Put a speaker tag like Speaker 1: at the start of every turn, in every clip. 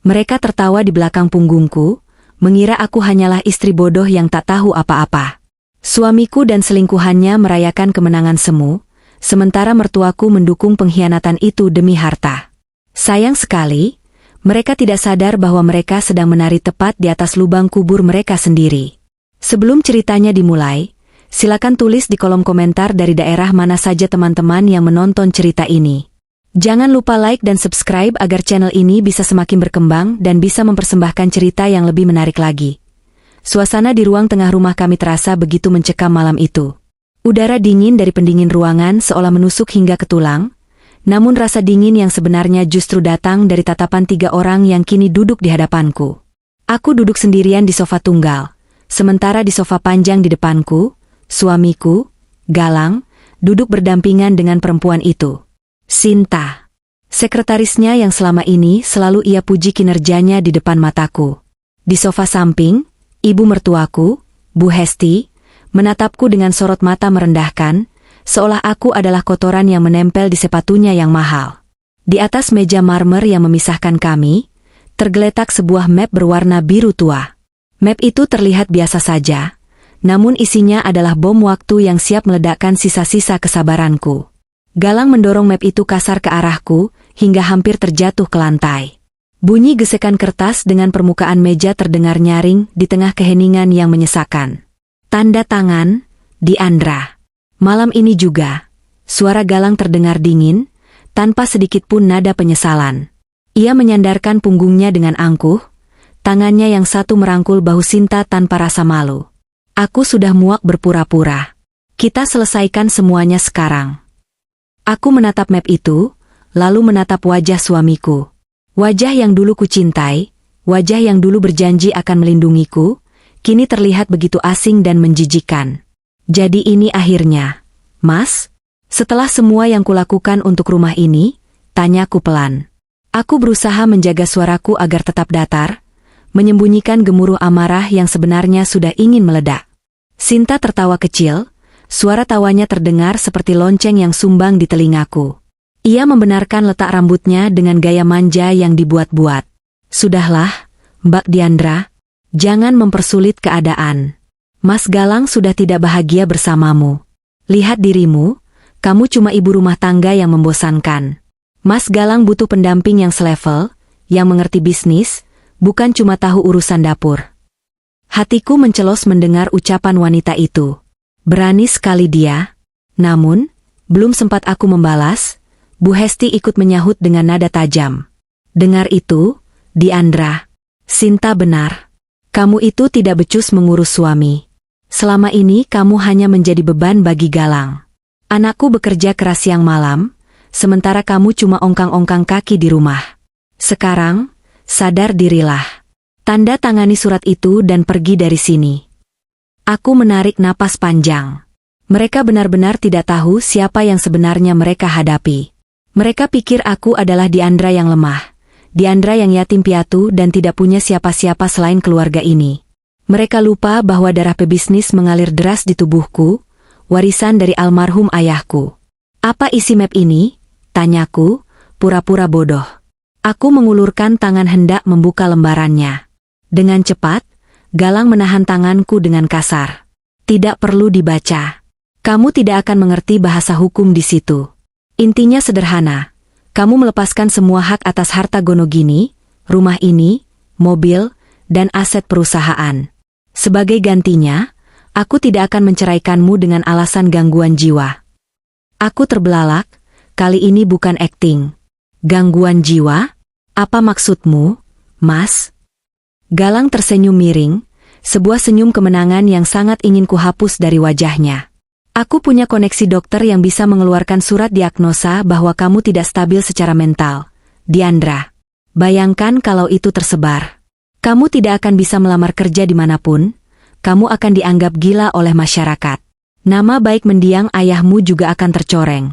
Speaker 1: Mereka tertawa di belakang punggungku, mengira aku hanyalah istri bodoh yang tak tahu apa-apa. Suamiku dan selingkuhannya merayakan kemenangan semu, sementara mertuaku mendukung pengkhianatan itu demi harta. Sayang sekali, mereka tidak sadar bahwa mereka sedang menari tepat di atas lubang kubur mereka sendiri. Sebelum ceritanya dimulai, silakan tulis di kolom komentar dari daerah mana saja teman-teman yang menonton cerita ini. Jangan lupa like dan subscribe agar channel ini bisa semakin berkembang dan bisa mempersembahkan cerita yang lebih menarik lagi. Suasana di ruang tengah rumah kami terasa begitu mencekam malam itu. Udara dingin dari pendingin ruangan seolah menusuk hingga ke tulang, namun rasa dingin yang sebenarnya justru datang dari tatapan 3 orang yang kini duduk di hadapanku. Aku duduk sendirian di sofa tunggal, sementara di sofa panjang di depanku, suamiku, Galang, duduk berdampingan dengan perempuan itu. Sinta, sekretarisnya yang selama ini selalu ia puji kinerjanya di depan mataku. Di sofa samping, ibu mertuaku, Bu Hesti, menatapku dengan sorot mata merendahkan, seolah aku adalah kotoran yang menempel di sepatunya yang mahal. Di atas meja marmer yang memisahkan kami, tergeletak sebuah map berwarna biru tua. Map itu terlihat biasa saja, namun isinya adalah bom waktu yang siap meledakkan sisa-sisa kesabaranku. Galang mendorong map itu kasar ke arahku, hingga hampir terjatuh ke lantai. Bunyi gesekan kertas dengan permukaan meja terdengar nyaring di tengah keheningan yang menyesakan. Tanda tangan, Diandra. Malam ini juga, suara Galang terdengar dingin, tanpa sedikit pun nada penyesalan. Ia menyandarkan punggungnya dengan angkuh, tangannya yang satu merangkul bahu Sinta tanpa rasa malu. Aku sudah muak berpura-pura. Kita selesaikan semuanya sekarang. Aku menatap map itu, lalu menatap wajah suamiku. Wajah yang dulu kucintai, wajah yang dulu berjanji akan melindungiku, kini terlihat begitu asing dan menjijikan. Jadi ini akhirnya, Mas? Setelah semua yang kulakukan untuk rumah ini, tanyaku pelan. Aku berusaha menjaga suaraku agar tetap datar, menyembunyikan gemuruh amarah yang sebenarnya sudah ingin meledak. Sinta tertawa kecil, suara tawanya terdengar seperti lonceng yang sumbang di telingaku. Ia membenarkan letak rambutnya dengan gaya manja yang dibuat-buat. Sudahlah, Mbak Diandra, jangan mempersulit keadaan. Mas Galang sudah tidak bahagia bersamamu. Lihat dirimu, kamu cuma ibu rumah tangga yang membosankan. Mas Galang butuh pendamping yang selevel, yang mengerti bisnis, bukan cuma tahu urusan dapur. Hatiku mencelos mendengar ucapan wanita itu. Berani sekali dia. Namun, belum sempat aku membalas, Bu Hesti ikut menyahut dengan nada tajam. Dengar itu, Diandra. Sinta benar. Kamu itu tidak becus mengurus suami. Selama ini kamu hanya menjadi beban bagi Galang. Anakku bekerja keras siang malam, sementara kamu cuma ongkang-ongkang kaki di rumah. Sekarang, sadar dirilah. Tanda tangani surat itu dan pergi dari sini. Aku menarik napas panjang. Mereka benar-benar tidak tahu siapa yang sebenarnya mereka hadapi. Mereka pikir aku adalah Diandra yang lemah, Diandra yang yatim piatu dan tidak punya siapa-siapa selain keluarga ini. Mereka lupa bahwa darah pebisnis mengalir deras di tubuhku, warisan dari almarhum ayahku. Apa isi map ini? Tanyaku, pura-pura bodoh. Aku mengulurkan tangan hendak membuka lembarannya. Dengan cepat, Galang menahan tanganku dengan kasar. Tidak perlu dibaca. Kamu tidak akan mengerti bahasa hukum di situ. Intinya sederhana, kamu melepaskan semua hak atas harta Gonogini, rumah ini, mobil, dan aset perusahaan. Sebagai gantinya, aku tidak akan menceraikanmu dengan alasan gangguan jiwa. Aku terbelalak, kali ini bukan akting. Gangguan jiwa? Apa maksudmu, Mas? Galang tersenyum miring, sebuah senyum kemenangan yang sangat ingin kuhapus dari wajahnya. Aku punya koneksi dokter yang bisa mengeluarkan surat diagnosa bahwa kamu tidak stabil secara mental, Diandra. Bayangkan kalau itu tersebar. Kamu tidak akan bisa melamar kerja dimanapun, kamu akan dianggap gila oleh masyarakat. Nama baik mendiang ayahmu juga akan tercoreng.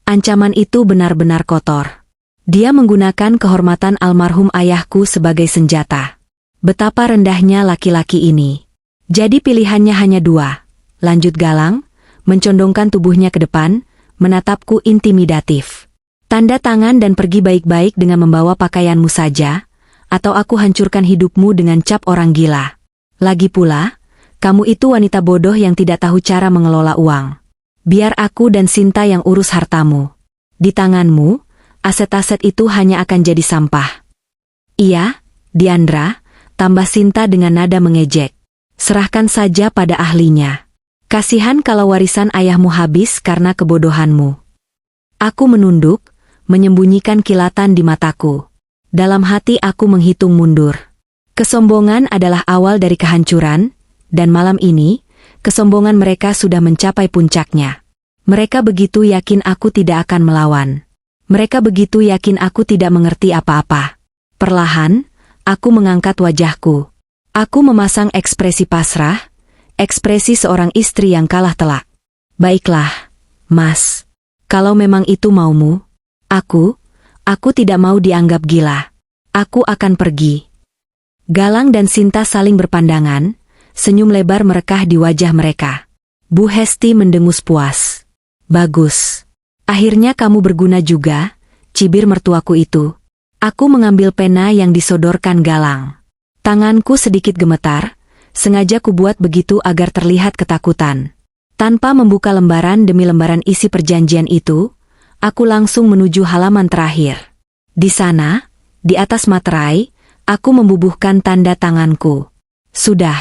Speaker 1: Ancaman itu benar-benar kotor. Dia menggunakan kehormatan almarhum ayahku sebagai senjata. Betapa rendahnya laki-laki ini. Jadi pilihannya hanya 2, lanjut Galang, mencondongkan tubuhnya ke depan, menatapku intimidatif. Tanda tangan dan pergi baik-baik dengan membawa pakaianmu saja, atau aku hancurkan hidupmu dengan cap orang gila. Lagi pula, kamu itu wanita bodoh yang tidak tahu cara mengelola uang. Biar aku dan Sinta yang urus hartamu. Di tanganmu, aset-aset itu hanya akan jadi sampah. Iya, Diandra, tambah Sinta dengan nada mengejek. Serahkan saja pada ahlinya. Kasihan kalau warisan ayahmu habis karena kebodohanmu. Aku menunduk, menyembunyikan kilatan di mataku. Dalam hati aku menghitung mundur. Kesombongan adalah awal dari kehancuran, dan malam ini, kesombongan mereka sudah mencapai puncaknya. Mereka begitu yakin aku tidak akan melawan. Mereka begitu yakin aku tidak mengerti apa-apa. Perlahan, aku mengangkat wajahku. Aku memasang ekspresi pasrah, ekspresi seorang istri yang kalah telak. Baiklah, Mas. Kalau memang itu maumu, aku tidak mau dianggap gila. Aku akan pergi. Galang dan Sinta saling berpandangan, senyum lebar merekah di wajah mereka. Bu Hesti mendengus puas. Bagus. Akhirnya kamu berguna juga, cibir mertuaku itu. Aku mengambil pena yang disodorkan Galang. Tanganku sedikit gemetar, sengaja kubuat begitu agar terlihat ketakutan. Tanpa membuka lembaran demi lembaran isi perjanjian itu, aku langsung menuju halaman terakhir. Di sana, di atas materai, aku membubuhkan tanda tanganku. Sudah,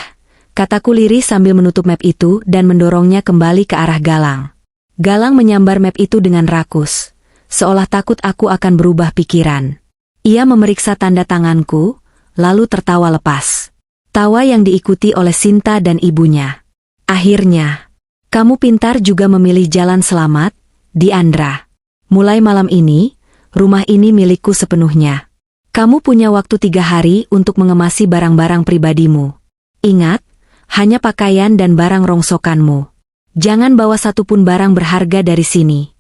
Speaker 1: kataku lirih sambil menutup map itu dan mendorongnya kembali ke arah Galang. Galang menyambar map itu dengan rakus, seolah takut aku akan berubah pikiran. Ia memeriksa tanda tanganku, lalu tertawa lepas. Tawa yang diikuti oleh Sinta dan ibunya. Akhirnya, kamu pintar juga memilih jalan selamat, Diandra. Mulai malam ini, rumah ini milikku sepenuhnya. Kamu punya waktu 3 hari untuk mengemasi barang-barang pribadimu. Ingat, hanya pakaian dan barang rongsokanmu. Jangan bawa satupun barang berharga dari sini.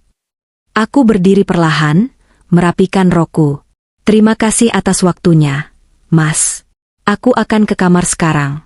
Speaker 1: Aku berdiri perlahan, merapikan rokku. Terima kasih atas waktunya, Mas. Aku akan ke kamar sekarang.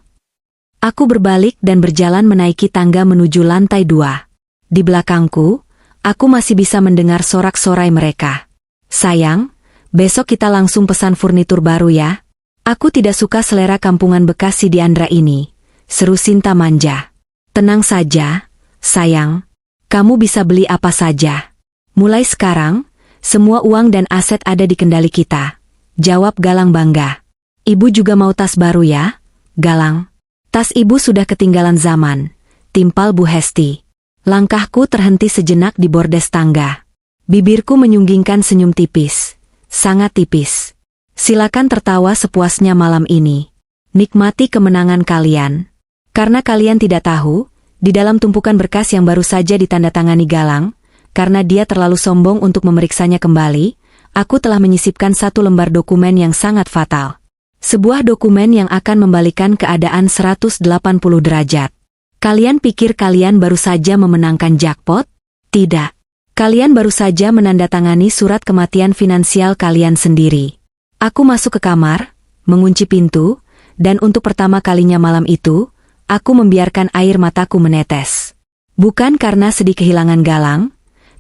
Speaker 1: Aku berbalik dan berjalan menaiki tangga menuju lantai 2. Di belakangku, aku masih bisa mendengar sorak-sorai mereka. Sayang, besok kita langsung pesan furnitur baru ya. Aku tidak suka selera kampungan bekas si Diandra ini, seru Sinta manja. Tenang saja, sayang. Kamu bisa beli apa saja. Mulai sekarang, semua uang dan aset ada di kendali kita, jawab Galang bangga. Ibu juga mau tas baru ya, Galang? Tas ibu sudah ketinggalan zaman, timpal Bu Hesti. Langkahku terhenti sejenak di bordes tangga. Bibirku menyunggingkan senyum tipis, sangat tipis. Silakan tertawa sepuasnya malam ini. Nikmati kemenangan kalian. Karena kalian tidak tahu, di dalam tumpukan berkas yang baru saja ditandatangani Galang, karena dia terlalu sombong untuk memeriksanya kembali, aku telah menyisipkan 1 lembar dokumen yang sangat fatal. Sebuah dokumen yang akan membalikan keadaan 180 derajat. Kalian pikir kalian baru saja memenangkan jackpot? Tidak. Kalian baru saja menandatangani surat kematian finansial kalian sendiri. Aku masuk ke kamar, mengunci pintu, dan untuk pertama kalinya malam itu, aku membiarkan air mataku menetes. Bukan karena sedih kehilangan Galang,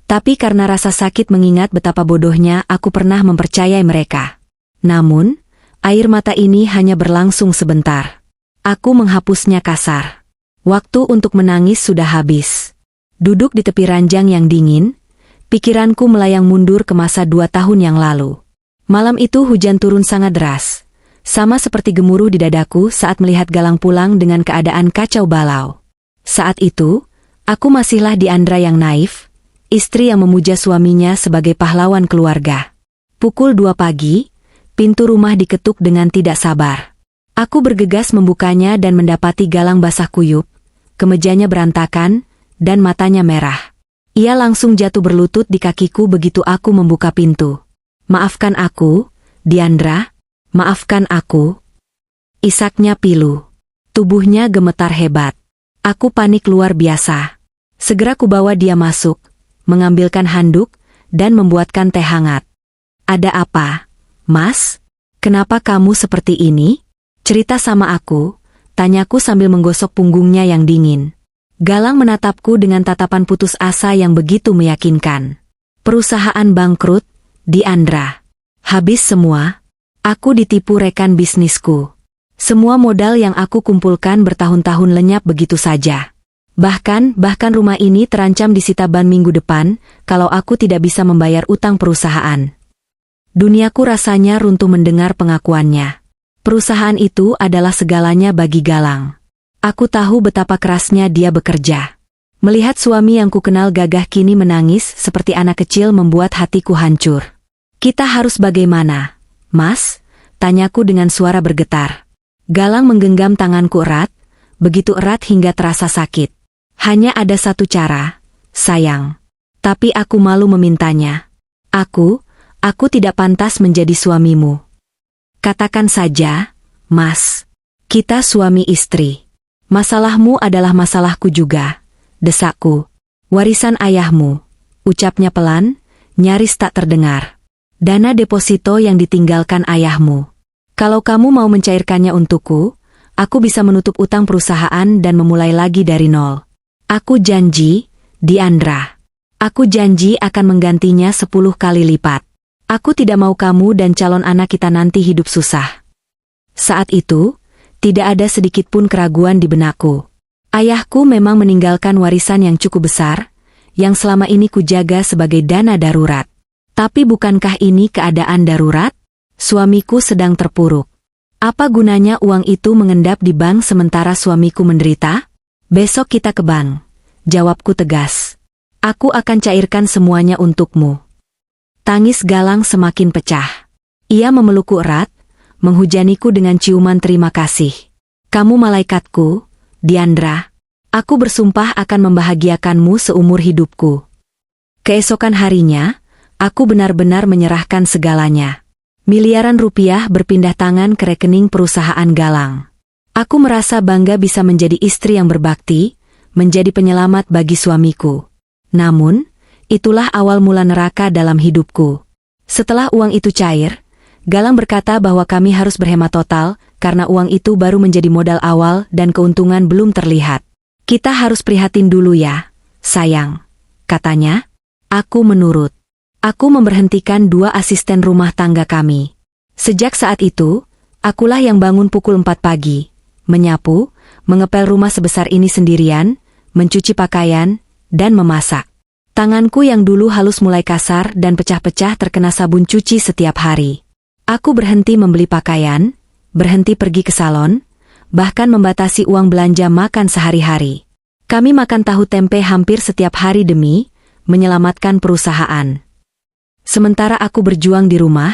Speaker 1: tapi karena rasa sakit mengingat betapa bodohnya aku pernah mempercayai mereka. Namun, air mata ini hanya berlangsung sebentar. Aku menghapusnya kasar. Waktu untuk menangis sudah habis. Duduk di tepi ranjang yang dingin, pikiranku melayang mundur ke masa 2 tahun yang lalu. Malam itu hujan turun sangat deras. Sama seperti gemuruh di dadaku saat melihat Galang pulang dengan keadaan kacau balau. Saat itu, aku masihlah Diandra yang naif, istri yang memuja suaminya sebagai pahlawan keluarga. Pukul 2 pagi, pintu rumah diketuk dengan tidak sabar. Aku bergegas membukanya dan mendapati Galang basah kuyup, kemejanya berantakan, dan matanya merah. Ia langsung jatuh berlutut di kakiku begitu aku membuka pintu. Maafkan aku, Diandra, maafkan aku. Isaknya pilu. Tubuhnya gemetar hebat. Aku panik luar biasa. Segera kubawa dia masuk, mengambilkan handuk, dan membuatkan teh hangat. Ada apa? Mas, kenapa kamu seperti ini? Cerita sama aku, tanyaku sambil menggosok punggungnya yang dingin. Galang menatapku dengan tatapan putus asa yang begitu meyakinkan. Perusahaan bangkrut, Diandra. Habis semua. Aku ditipu rekan bisnisku. Semua modal yang aku kumpulkan bertahun-tahun lenyap begitu saja. Bahkan rumah ini terancam disita ban minggu depan kalau aku tidak bisa membayar utang perusahaan. Duniaku rasanya runtuh mendengar pengakuannya. Perusahaan itu adalah segalanya bagi Galang. Aku tahu betapa kerasnya dia bekerja. Melihat suami yang kukenal gagah kini menangis seperti anak kecil membuat hatiku hancur. Kita harus bagaimana, Mas? Tanyaku dengan suara bergetar. Galang menggenggam tanganku erat, begitu erat hingga terasa sakit. Hanya ada satu cara, sayang. Tapi aku malu memintanya. Aku tidak pantas menjadi suamimu. Katakan saja, Mas. Kita suami istri. Masalahmu adalah masalahku juga, desakku. Warisan ayahmu, ucapnya pelan, nyaris tak terdengar. Dana deposito yang ditinggalkan ayahmu. Kalau kamu mau mencairkannya untukku, aku bisa menutup utang perusahaan dan memulai lagi dari nol. Aku janji, Diandra. Aku janji akan menggantinya 10 kali lipat. Aku tidak mau kamu dan calon anak kita nanti hidup susah. Saat itu, tidak ada sedikit pun keraguan di benakku. Ayahku memang meninggalkan warisan yang cukup besar, yang selama ini kujaga sebagai dana darurat. Tapi bukankah ini keadaan darurat? Suamiku sedang terpuruk. Apa gunanya uang itu mengendap di bank sementara suamiku menderita? Besok kita ke bank. Jawabku tegas. Aku akan cairkan semuanya untukmu. Tangis Galang semakin pecah. Ia memelukku erat, menghujaniku dengan ciuman terima kasih. Kamu malaikatku, Diandra. Aku bersumpah akan membahagiakanmu seumur hidupku. Keesokan harinya, aku benar-benar menyerahkan segalanya. Miliaran rupiah berpindah tangan ke rekening perusahaan Galang. Aku merasa bangga bisa menjadi istri yang berbakti, menjadi penyelamat bagi suamiku. Namun, itulah awal mula neraka dalam hidupku. Setelah uang itu cair, Galang berkata bahwa kami harus berhemat total, karena uang itu baru menjadi modal awal dan keuntungan belum terlihat. Kita harus prihatin dulu ya, sayang. Katanya, aku menurut. Aku memberhentikan 2 asisten rumah tangga kami. Sejak saat itu, akulah yang bangun pukul 4 pagi, menyapu, mengepel rumah sebesar ini sendirian, mencuci pakaian, dan memasak. Tanganku yang dulu halus mulai kasar dan pecah-pecah terkena sabun cuci setiap hari. Aku berhenti membeli pakaian, berhenti pergi ke salon, bahkan membatasi uang belanja makan sehari-hari. Kami makan tahu tempe hampir setiap hari demi menyelamatkan perusahaan. Sementara aku berjuang di rumah,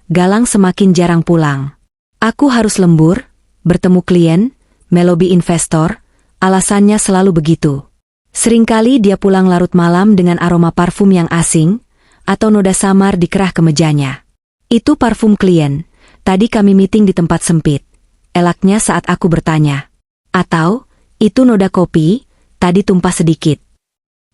Speaker 1: Galang semakin jarang pulang. Aku harus lembur, bertemu klien, melobi investor, alasannya selalu begitu. Seringkali dia pulang larut malam dengan aroma parfum yang asing, atau noda samar di kerah kemejanya. Itu parfum klien, tadi kami meeting di tempat sempit. Elaknya saat aku bertanya. Atau, itu noda kopi, tadi tumpah sedikit.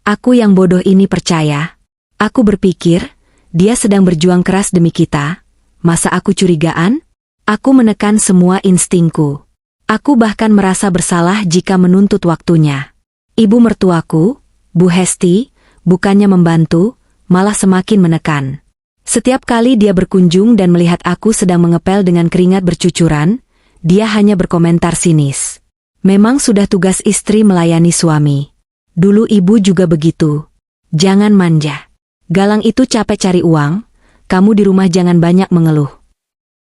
Speaker 1: Aku yang bodoh ini percaya. Aku berpikir, dia sedang berjuang keras demi kita. Masa aku curigaan? Aku menekan semua instingku. Aku bahkan merasa bersalah jika menuntut waktunya. Ibu mertuaku, Bu Hesti, bukannya membantu, malah semakin menekan. Setiap kali dia berkunjung dan melihat aku sedang mengepel dengan keringat bercucuran, dia hanya berkomentar sinis. Memang sudah tugas istri melayani suami. Dulu ibu juga begitu. Jangan manja. Galang itu capek cari uang, kamu di rumah jangan banyak mengeluh.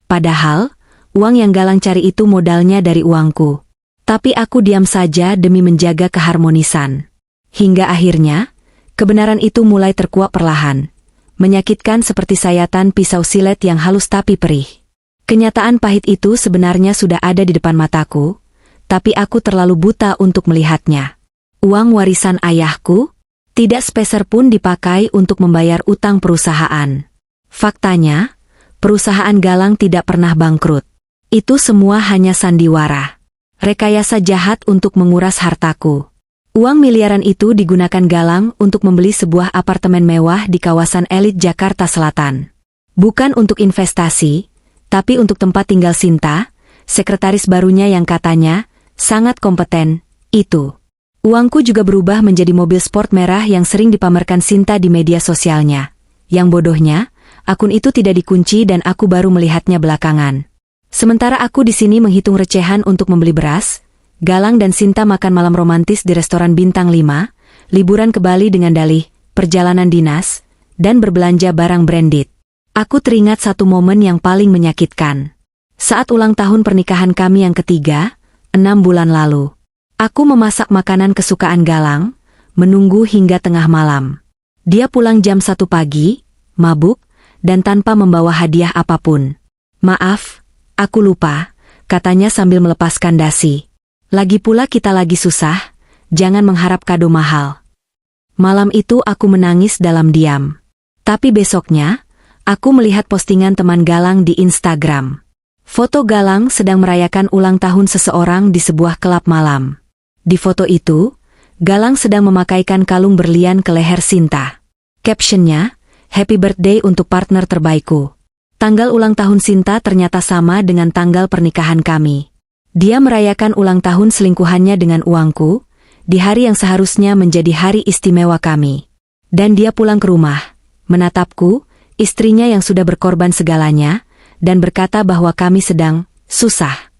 Speaker 1: Padahal, uang yang Galang cari itu modalnya dari uangku. Tapi aku diam saja demi menjaga keharmonisan. Hingga akhirnya, kebenaran itu mulai terkuak perlahan. Menyakitkan seperti sayatan pisau silet yang halus tapi perih. Kenyataan pahit itu sebenarnya sudah ada di depan mataku, tapi aku terlalu buta untuk melihatnya. Uang warisan ayahku, tidak sepeser pun dipakai untuk membayar utang perusahaan. Faktanya, perusahaan Galang tidak pernah bangkrut. Itu semua hanya sandiwara. Rekayasa jahat untuk menguras hartaku. Uang miliaran itu digunakan Galang untuk membeli sebuah apartemen mewah di kawasan elit Jakarta Selatan. Bukan untuk investasi, tapi untuk tempat tinggal Sinta, sekretaris barunya yang katanya sangat kompeten, itu. Uangku juga berubah menjadi mobil sport merah yang sering dipamerkan Sinta di media sosialnya. Yang bodohnya, Akun itu tidak dikunci dan aku baru melihatnya belakangan. Sementara aku di sini menghitung recehan untuk membeli beras, Galang dan Sinta makan malam romantis di restoran bintang 5, liburan ke Bali dengan dalih, perjalanan dinas, dan berbelanja barang branded. Aku teringat satu momen yang paling menyakitkan. Saat ulang tahun pernikahan kami yang ketiga, 6 bulan lalu. Aku memasak makanan kesukaan Galang, menunggu hingga tengah malam. Dia pulang jam 1 pagi, mabuk, dan tanpa membawa hadiah apapun. "Maaf, aku lupa," katanya sambil melepaskan dasi. "Lagi pula kita lagi susah, jangan mengharap kado mahal." Malam itu aku menangis dalam diam. Tapi besoknya, aku melihat postingan teman Galang di Instagram. Foto Galang sedang merayakan ulang tahun seseorang di sebuah klub malam. Di foto itu, Galang sedang memakaikan kalung berlian ke leher Sinta. Captionnya, "Happy birthday untuk partner terbaikku." Tanggal ulang tahun Sinta ternyata sama dengan tanggal pernikahan kami. Dia merayakan ulang tahun selingkuhannya dengan uangku, di hari yang seharusnya menjadi hari istimewa kami. Dan dia pulang ke rumah, menatapku, istrinya yang sudah berkorban segalanya, dan berkata bahwa kami sedang susah.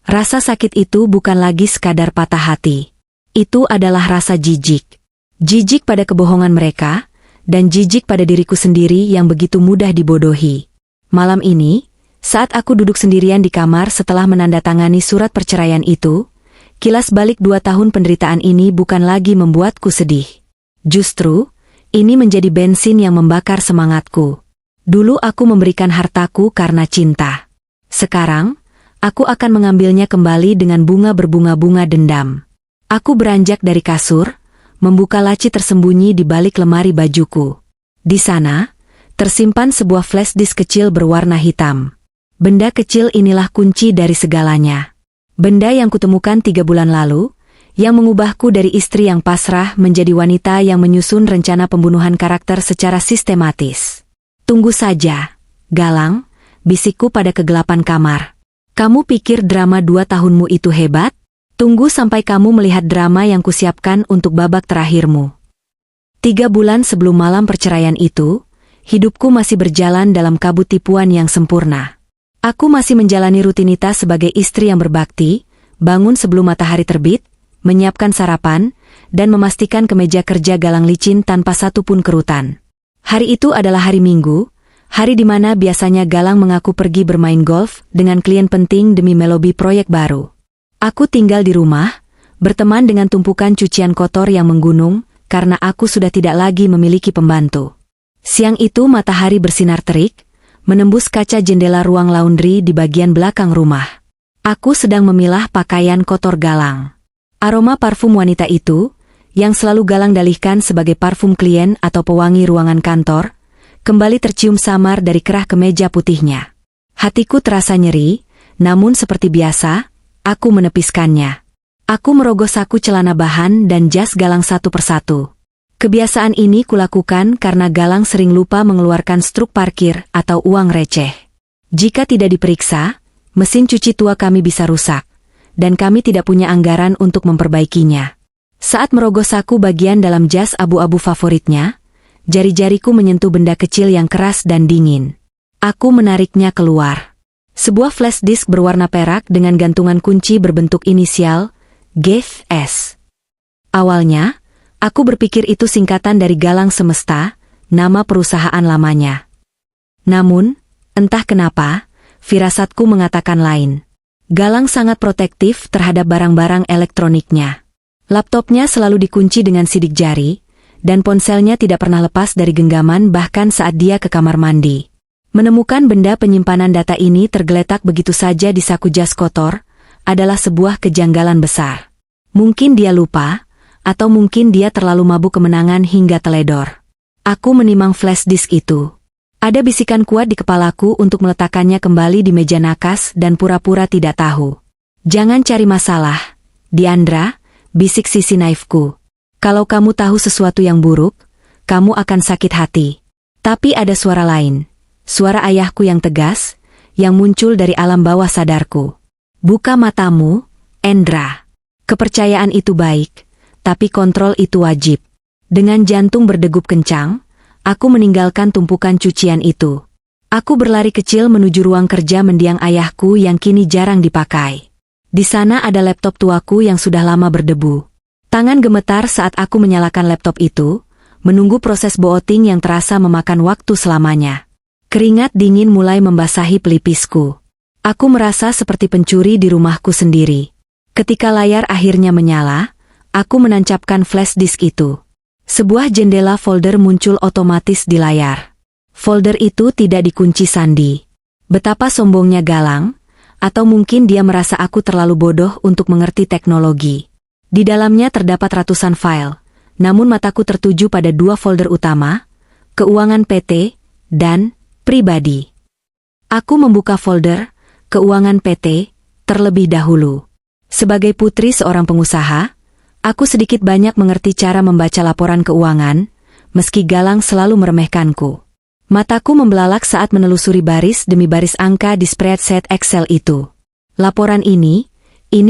Speaker 1: Rasa sakit itu bukan lagi sekadar patah hati. Itu adalah rasa jijik. Jijik pada kebohongan mereka, dan jijik pada diriku sendiri yang begitu mudah dibodohi. Malam ini, saat aku duduk sendirian di kamar setelah menandatangani surat perceraian itu, kilas balik 2 tahun penderitaan ini bukan lagi membuatku sedih. Justru, ini menjadi bensin yang membakar semangatku. Dulu aku memberikan hartaku karena cinta. Sekarang, aku akan mengambilnya kembali dengan bunga berbunga-bunga dendam. Aku beranjak dari kasur, membuka laci tersembunyi di balik lemari bajuku. Di sana, tersimpan sebuah flash disk kecil berwarna hitam. Benda kecil inilah kunci dari segalanya. Benda yang kutemukan 3 bulan lalu, yang mengubahku dari istri yang pasrah menjadi wanita yang menyusun rencana pembunuhan karakter secara sistematis. "Tunggu saja, Galang," bisikku pada kegelapan kamar. "Kamu pikir drama 2 tahunmu itu hebat? Tunggu sampai kamu melihat drama yang kusiapkan untuk babak terakhirmu." 3 bulan sebelum malam perceraian itu, hidupku masih berjalan dalam kabut tipuan yang sempurna. Aku masih menjalani rutinitas sebagai istri yang berbakti, bangun sebelum matahari terbit, menyiapkan sarapan, dan memastikan kemeja kerja Galang licin tanpa satupun kerutan. Hari itu adalah hari Minggu, hari di mana biasanya Galang mengaku pergi bermain golf dengan klien penting demi melobi proyek baru. Aku tinggal di rumah, berteman dengan tumpukan cucian kotor yang menggunung, karena aku sudah tidak lagi memiliki pembantu. Siang itu matahari bersinar terik, menembus kaca jendela ruang laundry di bagian belakang rumah. Aku sedang memilah pakaian kotor Galang. Aroma parfum wanita itu, yang selalu Galang dalihkan sebagai parfum klien atau pewangi ruangan kantor, kembali tercium samar dari kerah kemeja putihnya. Hatiku terasa nyeri, namun seperti biasa, aku menepiskannya. Aku merogoh saku celana bahan dan jas Galang satu persatu. Kebiasaan ini kulakukan karena Galang sering lupa mengeluarkan struk parkir atau uang receh. Jika tidak diperiksa, mesin cuci tua kami bisa rusak, dan kami tidak punya anggaran untuk memperbaikinya. Saat merogoh saku bagian dalam jas abu-abu favoritnya, jari-jariku menyentuh benda kecil yang keras dan dingin. Aku menariknya keluar. Sebuah flash disk berwarna perak dengan gantungan kunci berbentuk inisial, GS. Awalnya, aku berpikir itu singkatan dari Galang Semesta, nama perusahaan lamanya. Namun, entah kenapa, firasatku mengatakan lain. Galang sangat protektif terhadap barang-barang elektroniknya. Laptopnya selalu dikunci dengan sidik jari, dan ponselnya tidak pernah lepas dari genggaman bahkan saat dia ke kamar mandi. Menemukan benda penyimpanan data ini tergeletak begitu saja di saku jas kotor, adalah sebuah kejanggalan besar. Mungkin dia lupa, atau mungkin dia terlalu mabuk kemenangan hingga teledor. Aku menimang flash disk itu. Ada bisikan kuat di kepalaku untuk meletakkannya kembali di meja nakas dan pura-pura tidak tahu. "Jangan cari masalah, Diandra," bisik sisi naifku. "Kalau kamu tahu sesuatu yang buruk, kamu akan sakit hati." Tapi ada suara lain. Suara ayahku yang tegas, yang muncul dari alam bawah sadarku. "Buka matamu, Endra. Kepercayaan itu baik, tapi kontrol itu wajib." Dengan jantung berdegup kencang, Aku meninggalkan tumpukan cucian itu. Aku berlari kecil menuju ruang kerja mendiang ayahku yang kini jarang dipakai. Di sana ada laptop tuaku yang sudah lama berdebu. Tangan gemetar saat aku menyalakan laptop itu, menunggu proses booting yang terasa memakan waktu selamanya. Keringat dingin mulai membasahi pelipisku. Aku merasa seperti pencuri di rumahku sendiri. Ketika layar akhirnya menyala, aku menancapkan flash disk itu. Sebuah jendela folder muncul otomatis di layar. Folder itu tidak dikunci sandi. Betapa sombongnya Galang, atau mungkin dia merasa aku terlalu bodoh untuk mengerti teknologi. Di dalamnya terdapat ratusan file, namun mataku tertuju pada dua folder utama, keuangan PT, dan pribadi. Aku membuka folder keuangan PT terlebih dahulu. Sebagai putri seorang pengusaha, aku sedikit banyak mengerti cara membaca laporan keuangan, meski Galang selalu meremehkanku. Mataku membelalak saat menelusuri baris demi baris angka di spreadsheet Excel itu. Laporan ini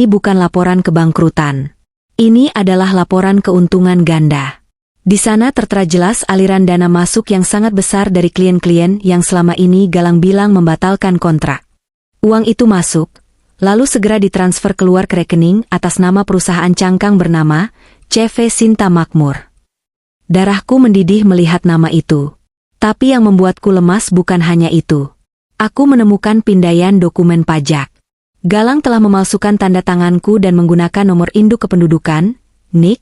Speaker 1: bukan laporan kebangkrutan. Ini adalah laporan keuntungan ganda. Di sana tertera jelas aliran dana masuk yang sangat besar dari klien-klien yang selama ini Galang bilang membatalkan kontrak. Uang itu masuk, lalu segera ditransfer keluar ke rekening atas nama perusahaan cangkang bernama CV Sinta Makmur. Darahku mendidih melihat nama itu. Tapi yang membuatku lemas bukan hanya itu. Aku menemukan pindaian dokumen pajak. Galang telah memalsukan tanda tanganku dan menggunakan nomor induk kependudukan, NIK,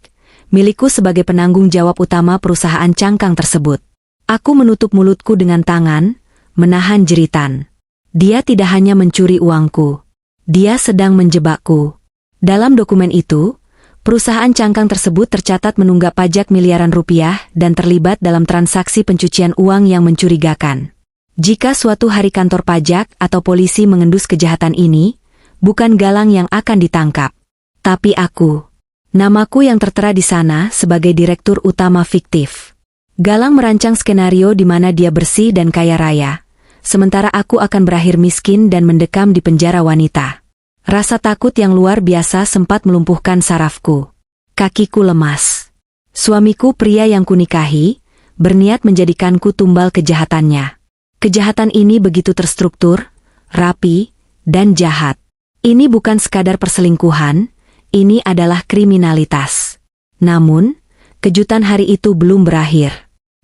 Speaker 1: milikku sebagai penanggung jawab utama perusahaan cangkang tersebut. Aku menutup mulutku dengan tangan, menahan jeritan. Dia tidak hanya mencuri uangku. Dia sedang menjebakku. Dalam dokumen itu, perusahaan cangkang tersebut tercatat menunggak pajak miliaran rupiah dan terlibat dalam transaksi pencucian uang yang mencurigakan. Jika suatu hari kantor pajak atau polisi mengendus kejahatan ini, bukan Galang yang akan ditangkap, tapi aku. Namaku yang tertera di sana sebagai direktur utama fiktif. Galang merancang skenario di mana dia bersih dan kaya raya, sementara aku akan berakhir miskin dan mendekam di penjara wanita. Rasa takut yang luar biasa sempat melumpuhkan sarafku. Kakiku lemas. Suamiku pria yang kunikahi, berniat menjadikanku tumbal kejahatannya. Kejahatan ini begitu terstruktur, rapi, dan jahat. Ini bukan sekadar perselingkuhan, ini adalah kriminalitas. Namun, kejutan hari itu belum berakhir.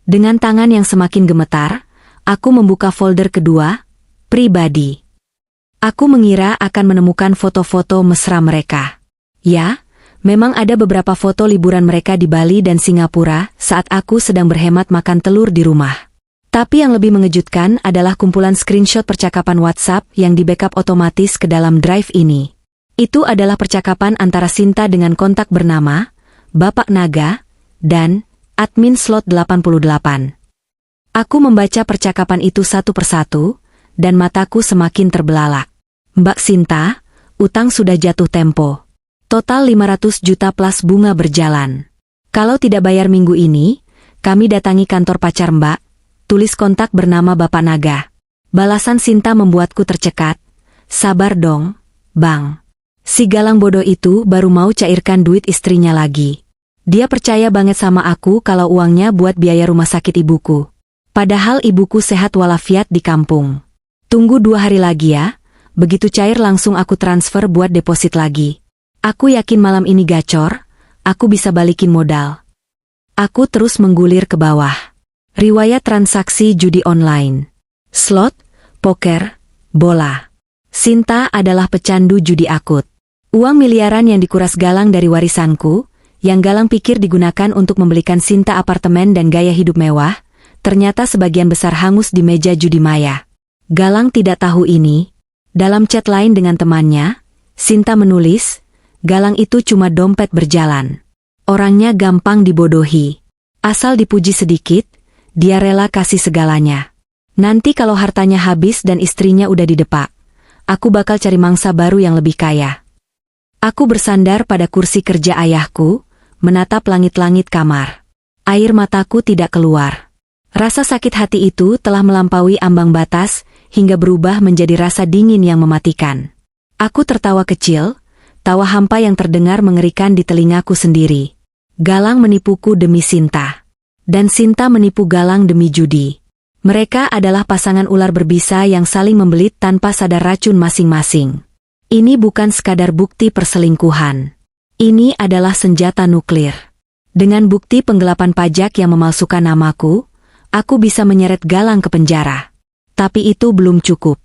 Speaker 1: Dengan tangan yang semakin gemetar, aku membuka folder kedua, pribadi. Aku mengira akan menemukan foto-foto mesra mereka. Ya, memang ada beberapa foto liburan mereka di Bali dan Singapura saat aku sedang berhemat makan telur di rumah. Tapi yang lebih mengejutkan adalah kumpulan screenshot percakapan WhatsApp yang di-backup otomatis ke dalam drive ini. Itu adalah percakapan antara Sinta dengan kontak bernama Bapak Naga dan admin slot 88. Aku membaca percakapan itu satu persatu, dan mataku semakin terbelalak. Mbak Sinta, utang sudah jatuh tempo. Total 500 juta plus bunga berjalan. Kalau tidak bayar minggu ini, kami datangi kantor pacar Mbak. Tulis kontak bernama Bapak Naga. Balasan Sinta membuatku tercekat. Sabar dong, Bang. Si Galang bodoh itu baru mau cairkan duit istrinya lagi. Dia percaya banget sama aku kalau uangnya buat biaya rumah sakit ibuku. Padahal ibuku sehat walafiat di kampung. Tunggu 2 hari lagi ya. Begitu cair langsung aku transfer buat deposit lagi. Aku yakin malam ini gacor, aku bisa balikin modal. Aku terus menggulir ke bawah. Riwayat transaksi judi online. Slot, poker, bola. Sinta adalah pecandu judi akut. Uang miliaran yang dikuras Galang dari warisanku, yang Galang pikir digunakan untuk membelikan Sinta apartemen dan gaya hidup mewah, ternyata sebagian besar hangus di meja judi maya. Galang tidak tahu ini. Dalam chat lain dengan temannya, Sinta menulis, Galang itu cuma dompet berjalan. Orangnya gampang dibodohi. Asal dipuji sedikit, dia rela kasih segalanya. Nanti kalau hartanya habis dan istrinya udah didepak, aku bakal cari mangsa baru yang lebih kaya. Aku bersandar pada kursi kerja ayahku, menatap langit-langit kamar. Air mataku tidak keluar. Rasa sakit hati itu telah melampaui ambang batas, hingga berubah menjadi rasa dingin yang mematikan. Aku tertawa kecil, tawa hampa yang terdengar mengerikan di telingaku sendiri. Galang menipuku demi Sinta. Dan Sinta menipu Galang demi judi. Mereka adalah pasangan ular berbisa yang saling membelit tanpa sadar racun masing-masing. Ini bukan sekadar bukti perselingkuhan. Ini adalah senjata nuklir. Dengan bukti penggelapan pajak yang memalsukan namaku, aku bisa menyeret Galang ke penjara. Tapi itu belum cukup.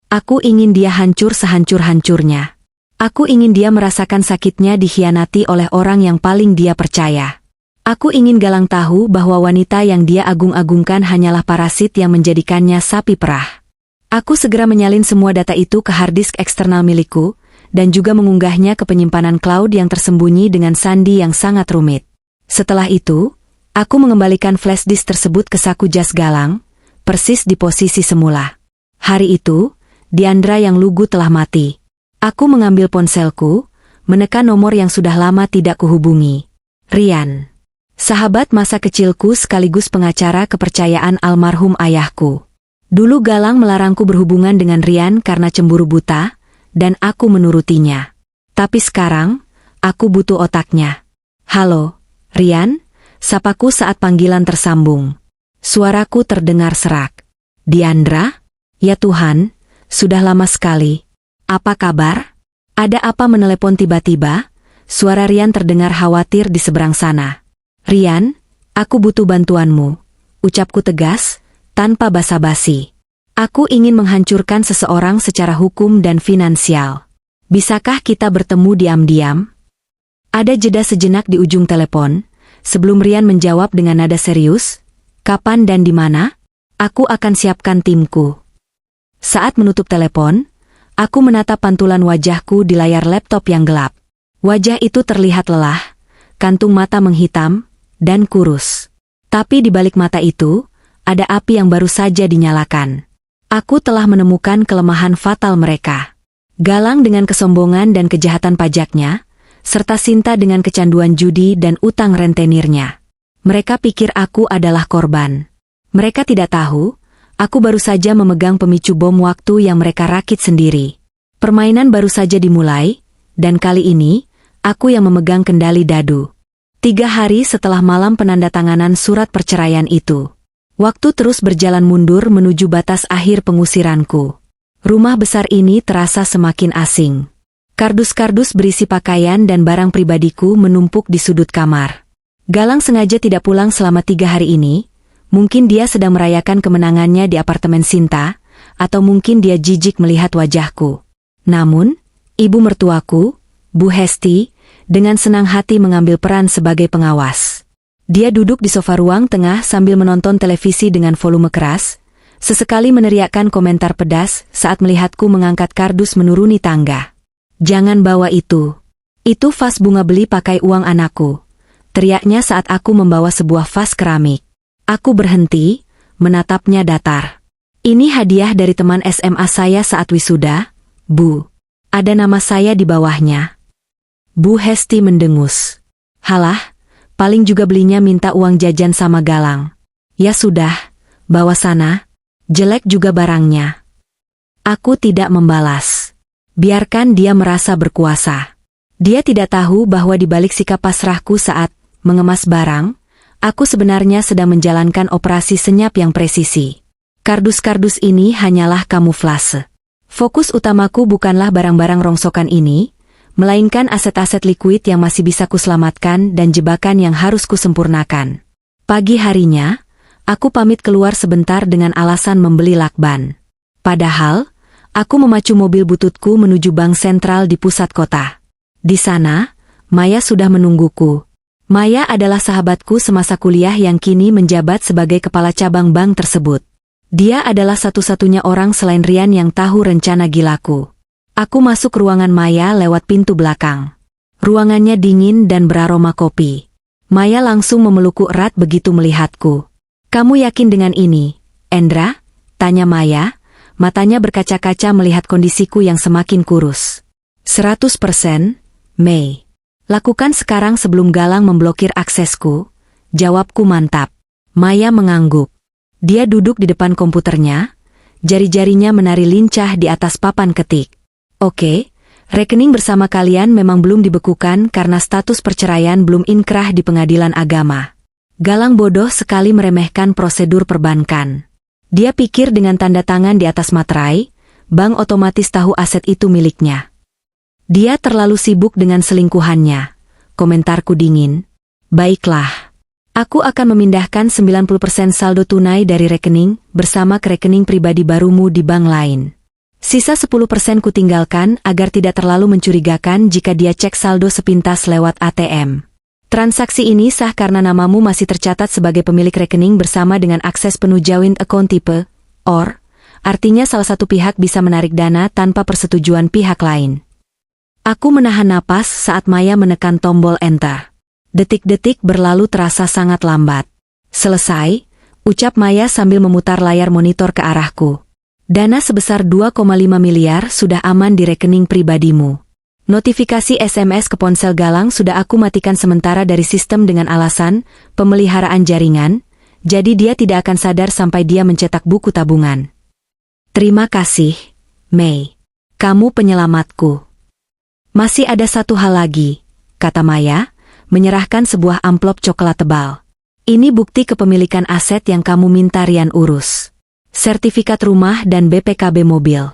Speaker 1: Aku ingin dia hancur sehancur-hancurnya. Aku ingin dia merasakan sakitnya dikhianati oleh orang yang paling dia percaya. Aku ingin Galang tahu bahwa wanita yang dia agung-agungkan hanyalah parasit yang menjadikannya sapi perah. Aku segera menyalin semua data itu ke harddisk eksternal milikku, dan juga mengunggahnya ke penyimpanan cloud yang tersembunyi dengan sandi yang sangat rumit. Setelah itu, aku mengembalikan flash disk tersebut ke saku jas Galang, persis di posisi semula. Hari itu, Diandra yang lugu telah mati. Aku mengambil ponselku, menekan nomor yang sudah lama tidak kuhubungi. Rian. Sahabat masa kecilku sekaligus pengacara kepercayaan almarhum ayahku. Dulu Galang melarangku berhubungan dengan Rian karena cemburu buta, dan aku menurutinya. Tapi sekarang, aku butuh otaknya. Halo, Rian, sapaku saat panggilan tersambung. Suaraku terdengar serak. Diandra? Ya Tuhan, sudah lama sekali. Apa kabar? Ada apa menelepon tiba-tiba? Suara Rian terdengar khawatir di seberang sana. Rian, aku butuh bantuanmu. Ucapku tegas, tanpa basa-basi. Aku ingin menghancurkan seseorang secara hukum dan finansial. Bisakah kita bertemu diam-diam? Ada jeda sejenak di ujung telepon, sebelum Rian menjawab dengan nada serius. Kapan dan di mana? Aku akan siapkan timku. Saat menutup telepon, aku menatap pantulan wajahku di layar laptop yang gelap. Wajah itu terlihat lelah, kantung mata menghitam, dan kurus. Tapi di balik mata itu, ada api yang baru saja dinyalakan. Aku telah menemukan kelemahan fatal mereka. Galang dengan kesombongan dan kejahatan pajaknya, serta Sinta dengan kecanduan judi dan utang rentenirnya. Mereka pikir aku adalah korban. Mereka tidak tahu, aku baru saja memegang pemicu bom waktu yang mereka rakit sendiri. Permainan baru saja dimulai, dan kali ini, aku yang memegang kendali dadu. 3 hari setelah malam penandatanganan surat perceraian itu. Waktu terus berjalan mundur menuju batas akhir pengusiranku. Rumah besar ini terasa semakin asing. Kardus-kardus berisi pakaian dan barang pribadiku menumpuk di sudut kamar. Galang sengaja tidak pulang selama 3 hari ini. Mungkin dia sedang merayakan kemenangannya di apartemen Sinta, atau mungkin dia jijik melihat wajahku. Namun, ibu mertuaku, Bu Hesti, dengan senang hati mengambil peran sebagai pengawas. Dia duduk di sofa ruang tengah sambil menonton televisi dengan volume keras, sesekali meneriakkan komentar pedas saat melihatku mengangkat kardus menuruni tangga. Jangan bawa itu. Itu vas bunga beli pakai uang anakku. Teriaknya saat aku membawa sebuah vas keramik. Aku berhenti, menatapnya datar. Ini hadiah dari teman SMA saya saat wisuda, Bu. Ada nama saya di bawahnya. Bu Hesti mendengus. Halah, paling juga belinya minta uang jajan sama Galang. Ya sudah, bawa sana. Jelek juga barangnya. Aku tidak membalas. Biarkan dia merasa berkuasa. Dia tidak tahu bahwa di balik sikap pasrahku saat mengemas barang, aku sebenarnya sedang menjalankan operasi senyap yang presisi. Kardus-kardus ini hanyalah kamuflase. Fokus utamaku bukanlah barang-barang rongsokan ini, melainkan aset-aset liquid yang masih bisa kuselamatkan dan jebakan yang harus kusempurnakan. Pagi harinya, aku pamit keluar sebentar dengan alasan membeli lakban. Padahal, aku memacu mobil bututku menuju bank sentral di pusat kota. Di sana, Maya sudah menungguku. Maya adalah sahabatku semasa kuliah yang kini menjabat sebagai kepala cabang bank tersebut. Dia adalah satu-satunya orang selain Rian yang tahu rencana gilaku. Aku masuk ruangan Maya lewat pintu belakang. Ruangannya dingin dan beraroma kopi. Maya langsung memelukku erat begitu melihatku. Kamu yakin dengan ini, Endra? Tanya Maya, matanya berkaca-kaca melihat kondisiku yang semakin kurus. 100%, Mei. Lakukan sekarang sebelum Galang memblokir aksesku. Jawabku mantap. Maya mengangguk. Dia duduk di depan komputernya, jari-jarinya menari lincah di atas papan ketik. Oke, rekening bersama kalian memang belum dibekukan karena status perceraian belum inkrah di pengadilan agama. Galang bodoh sekali meremehkan prosedur perbankan. Dia pikir dengan tanda tangan di atas materai, bank otomatis tahu aset itu miliknya. Dia terlalu sibuk dengan selingkuhannya. Komentarku dingin. Baiklah. Aku akan memindahkan 90% saldo tunai dari rekening bersama ke rekening pribadi barumu di bank lain. Sisa 10% kutinggalkan agar tidak terlalu mencurigakan jika dia cek saldo sepintas lewat ATM. Transaksi ini sah karena namamu masih tercatat sebagai pemilik rekening bersama dengan akses penuh joint account tipe OR, artinya salah satu pihak bisa menarik dana tanpa persetujuan pihak lain. Aku menahan napas saat Maya menekan tombol enter. Detik-detik berlalu terasa sangat lambat. Selesai, ucap Maya sambil memutar layar monitor ke arahku. Dana sebesar 2,5 miliar sudah aman di rekening pribadimu. Notifikasi SMS ke ponsel Galang sudah aku matikan sementara dari sistem dengan alasan pemeliharaan jaringan, jadi dia tidak akan sadar sampai dia mencetak buku tabungan. Terima kasih, Mei. Kamu penyelamatku. Masih ada satu hal lagi, kata Maya, menyerahkan sebuah amplop coklat tebal. Ini bukti kepemilikan aset yang kamu minta Rian urus. Sertifikat rumah dan BPKB mobil.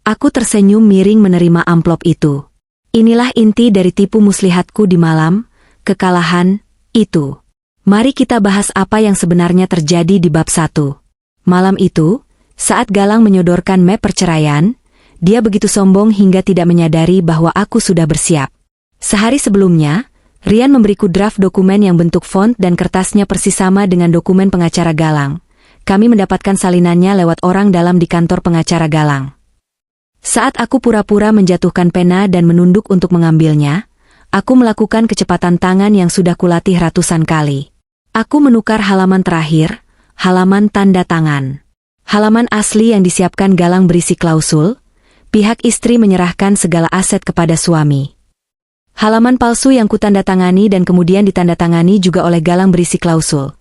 Speaker 1: Aku tersenyum miring menerima amplop itu. Inilah inti dari tipu muslihatku di malam kekalahan itu. Mari kita bahas apa yang sebenarnya terjadi di bab 1. Malam itu, saat Galang menyodorkan map perceraian, dia begitu sombong hingga tidak menyadari bahwa aku sudah bersiap. Sehari sebelumnya, Rian memberiku draft dokumen yang bentuk font dan kertasnya persis sama dengan dokumen pengacara Galang. Kami mendapatkan salinannya lewat orang dalam di kantor pengacara Galang. Saat aku pura-pura menjatuhkan pena dan menunduk untuk mengambilnya, aku melakukan kecepatan tangan yang sudah kulatih ratusan kali. Aku menukar halaman terakhir, halaman tanda tangan. Halaman asli yang disiapkan Galang berisi klausul, pihak istri menyerahkan segala aset kepada suami. Halaman palsu yang kutandatangani dan kemudian ditandatangani juga oleh Galang berisi klausul.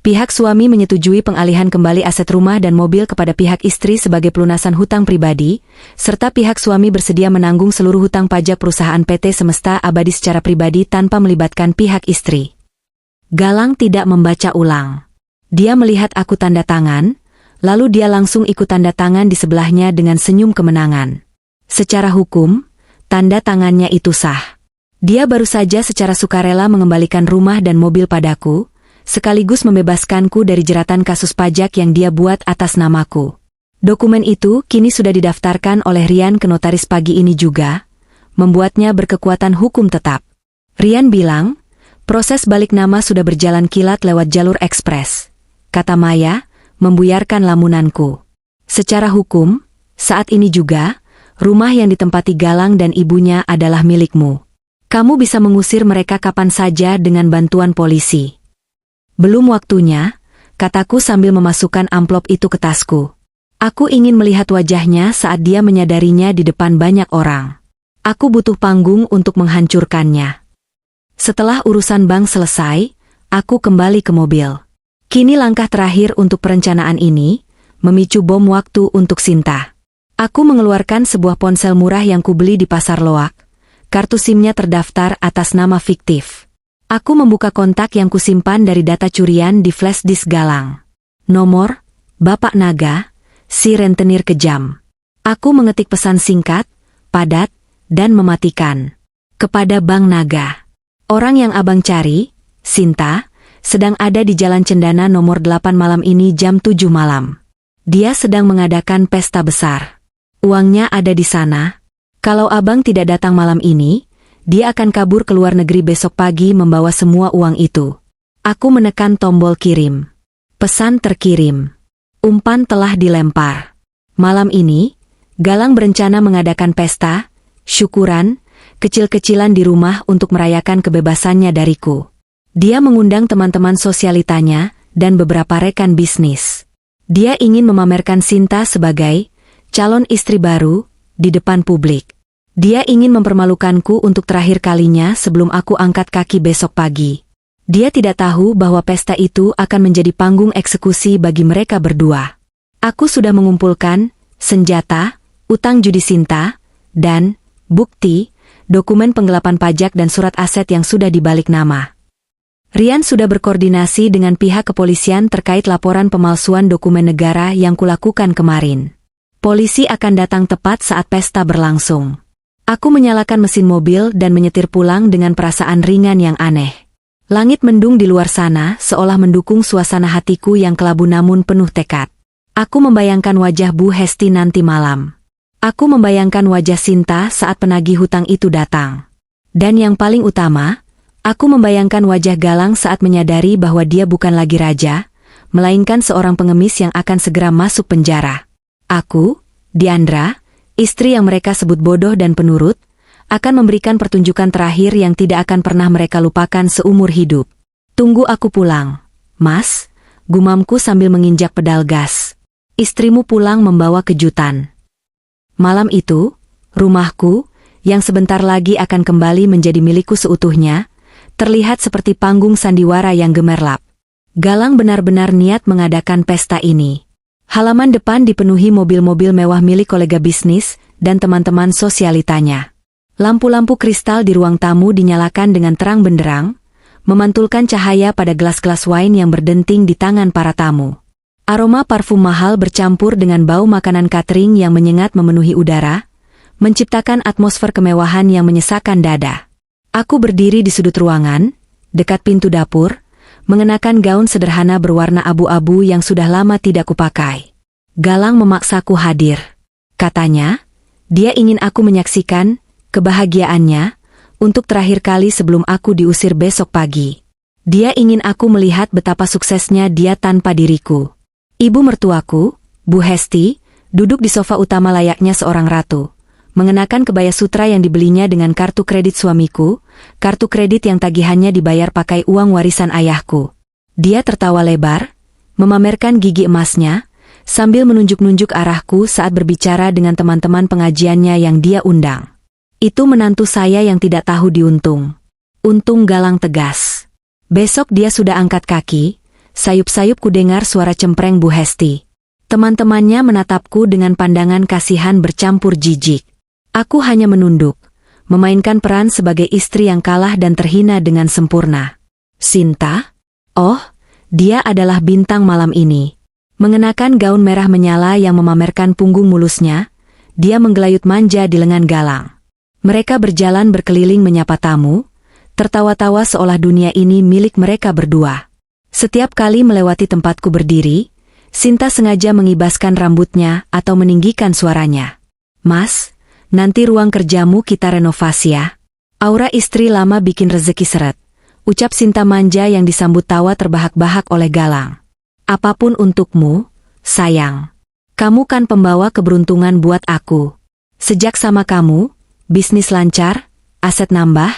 Speaker 1: Pihak suami menyetujui pengalihan kembali aset rumah dan mobil kepada pihak istri sebagai pelunasan hutang pribadi, serta pihak suami bersedia menanggung seluruh hutang pajak perusahaan PT Semesta Abadi secara pribadi tanpa melibatkan pihak istri. Galang tidak membaca ulang. Dia melihat aku tanda tangan, lalu dia langsung ikut tanda tangan di sebelahnya dengan senyum kemenangan. Secara hukum, tanda tangannya itu sah. Dia baru saja secara sukarela mengembalikan rumah dan mobil padaku, sekaligus membebaskanku dari jeratan kasus pajak yang dia buat atas namaku. Dokumen itu kini sudah didaftarkan oleh Rian ke notaris pagi ini juga, membuatnya berkekuatan hukum tetap. Rian bilang, proses balik nama sudah berjalan kilat lewat jalur ekspres, kata Maya, membuyarkan lamunanku. Secara hukum, saat ini juga, rumah yang ditempati Galang dan ibunya adalah milikmu. Kamu bisa mengusir mereka kapan saja dengan bantuan polisi. Belum waktunya, kataku sambil memasukkan amplop itu ke tasku. Aku ingin melihat wajahnya saat dia menyadarinya di depan banyak orang. Aku butuh panggung untuk menghancurkannya. Setelah urusan bank selesai, aku kembali ke mobil. Kini langkah terakhir untuk perencanaan ini, memicu bom waktu untuk Sinta. Aku mengeluarkan sebuah ponsel murah yang kubeli di pasar loak. Kartu SIM-nya terdaftar atas nama fiktif. Aku membuka kontak yang kusimpan dari data curian di flash disk Galang. Nomor, Bapak Naga, si rentenir kejam. Aku mengetik pesan singkat, padat, dan mematikan. Kepada Bang Naga. Orang yang abang cari, Sinta, sedang ada di Jalan Cendana nomor 8 malam ini jam 7 malam. Dia sedang mengadakan pesta besar. Uangnya ada di sana. Kalau abang tidak datang malam ini, dia akan kabur ke luar negeri besok pagi membawa semua uang itu. Aku menekan tombol kirim. Pesan terkirim. Umpan telah dilempar. Malam ini, Galang berencana mengadakan pesta, syukuran, kecil-kecilan di rumah untuk merayakan kebebasannya dariku. Dia mengundang teman-teman sosialitanya dan beberapa rekan bisnis. Dia ingin memamerkan Sinta sebagai calon istri baru di depan publik. Dia ingin mempermalukanku untuk terakhir kalinya sebelum aku angkat kaki besok pagi. Dia tidak tahu bahwa pesta itu akan menjadi panggung eksekusi bagi mereka berdua. Aku sudah mengumpulkan senjata, utang judi Sinta, dan bukti, dokumen penggelapan pajak dan surat aset yang sudah dibalik nama. Rian sudah berkoordinasi dengan pihak kepolisian terkait laporan pemalsuan dokumen negara yang kulakukan kemarin. Polisi akan datang tepat saat pesta berlangsung. Aku menyalakan mesin mobil dan menyetir pulang dengan perasaan ringan yang aneh. Langit mendung di luar sana seolah mendukung suasana hatiku yang kelabu namun penuh tekad. Aku membayangkan wajah Bu Hesti nanti malam. Aku membayangkan wajah Sinta saat penagih hutang itu datang. Dan yang paling utama, aku membayangkan wajah Galang saat menyadari bahwa dia bukan lagi raja, melainkan seorang pengemis yang akan segera masuk penjara. Aku, Diandra, istri yang mereka sebut bodoh dan penurut, akan memberikan pertunjukan terakhir yang tidak akan pernah mereka lupakan seumur hidup. Tunggu aku pulang, Mas, gumamku sambil menginjak pedal gas. Istrimu pulang membawa kejutan. Malam itu, rumahku, yang sebentar lagi akan kembali menjadi milikku seutuhnya, terlihat seperti panggung sandiwara yang gemerlap. Galang benar-benar niat mengadakan pesta ini. Halaman depan dipenuhi mobil-mobil mewah milik kolega bisnis dan teman-teman sosialitanya. Lampu-lampu kristal di ruang tamu dinyalakan dengan terang benderang, memantulkan cahaya pada gelas-gelas wine yang berdenting di tangan para tamu. Aroma parfum mahal bercampur dengan bau makanan catering yang menyengat memenuhi udara, menciptakan atmosfer kemewahan yang menyesakkan dada. Aku berdiri di sudut ruangan, dekat pintu dapur, mengenakan gaun sederhana berwarna abu-abu yang sudah lama tidak kupakai. Galang memaksaku hadir. Katanya, dia ingin aku menyaksikan kebahagiaannya untuk terakhir kali sebelum aku diusir besok pagi. Dia ingin aku melihat betapa suksesnya dia tanpa diriku. Ibu mertuaku, Bu Hesti, duduk di sofa utama layaknya seorang ratu, mengenakan kebaya sutra yang dibelinya dengan kartu kredit suamiku, kartu kredit yang tagihannya dibayar pakai uang warisan ayahku. Dia tertawa lebar, memamerkan gigi emasnya, sambil menunjuk-nunjuk arahku saat berbicara dengan teman-teman pengajiannya yang dia undang. Itu menantu saya yang tidak tahu diuntung. Untung Galang tegas. Besok dia sudah angkat kaki. Sayup-sayup kudengar suara cempreng Bu Hesti. Teman-temannya menatapku dengan pandangan kasihan bercampur jijik. Aku hanya menunduk, memainkan peran sebagai istri yang kalah dan terhina dengan sempurna. Sinta? Oh, dia adalah bintang malam ini. Mengenakan gaun merah menyala yang memamerkan punggung mulusnya, dia menggelayut manja di lengan Galang. Mereka berjalan berkeliling menyapa tamu, tertawa-tawa seolah dunia ini milik mereka berdua. Setiap kali melewati tempatku berdiri, Sinta sengaja mengibaskan rambutnya atau meninggikan suaranya. Mas, nanti ruang kerjamu kita renovasi ya. Aura istri lama bikin rezeki seret. Ucap Sinta manja yang disambut tawa terbahak-bahak oleh Galang. Apapun untukmu, sayang. Kamu kan pembawa keberuntungan buat aku. Sejak sama kamu, bisnis lancar, aset nambah,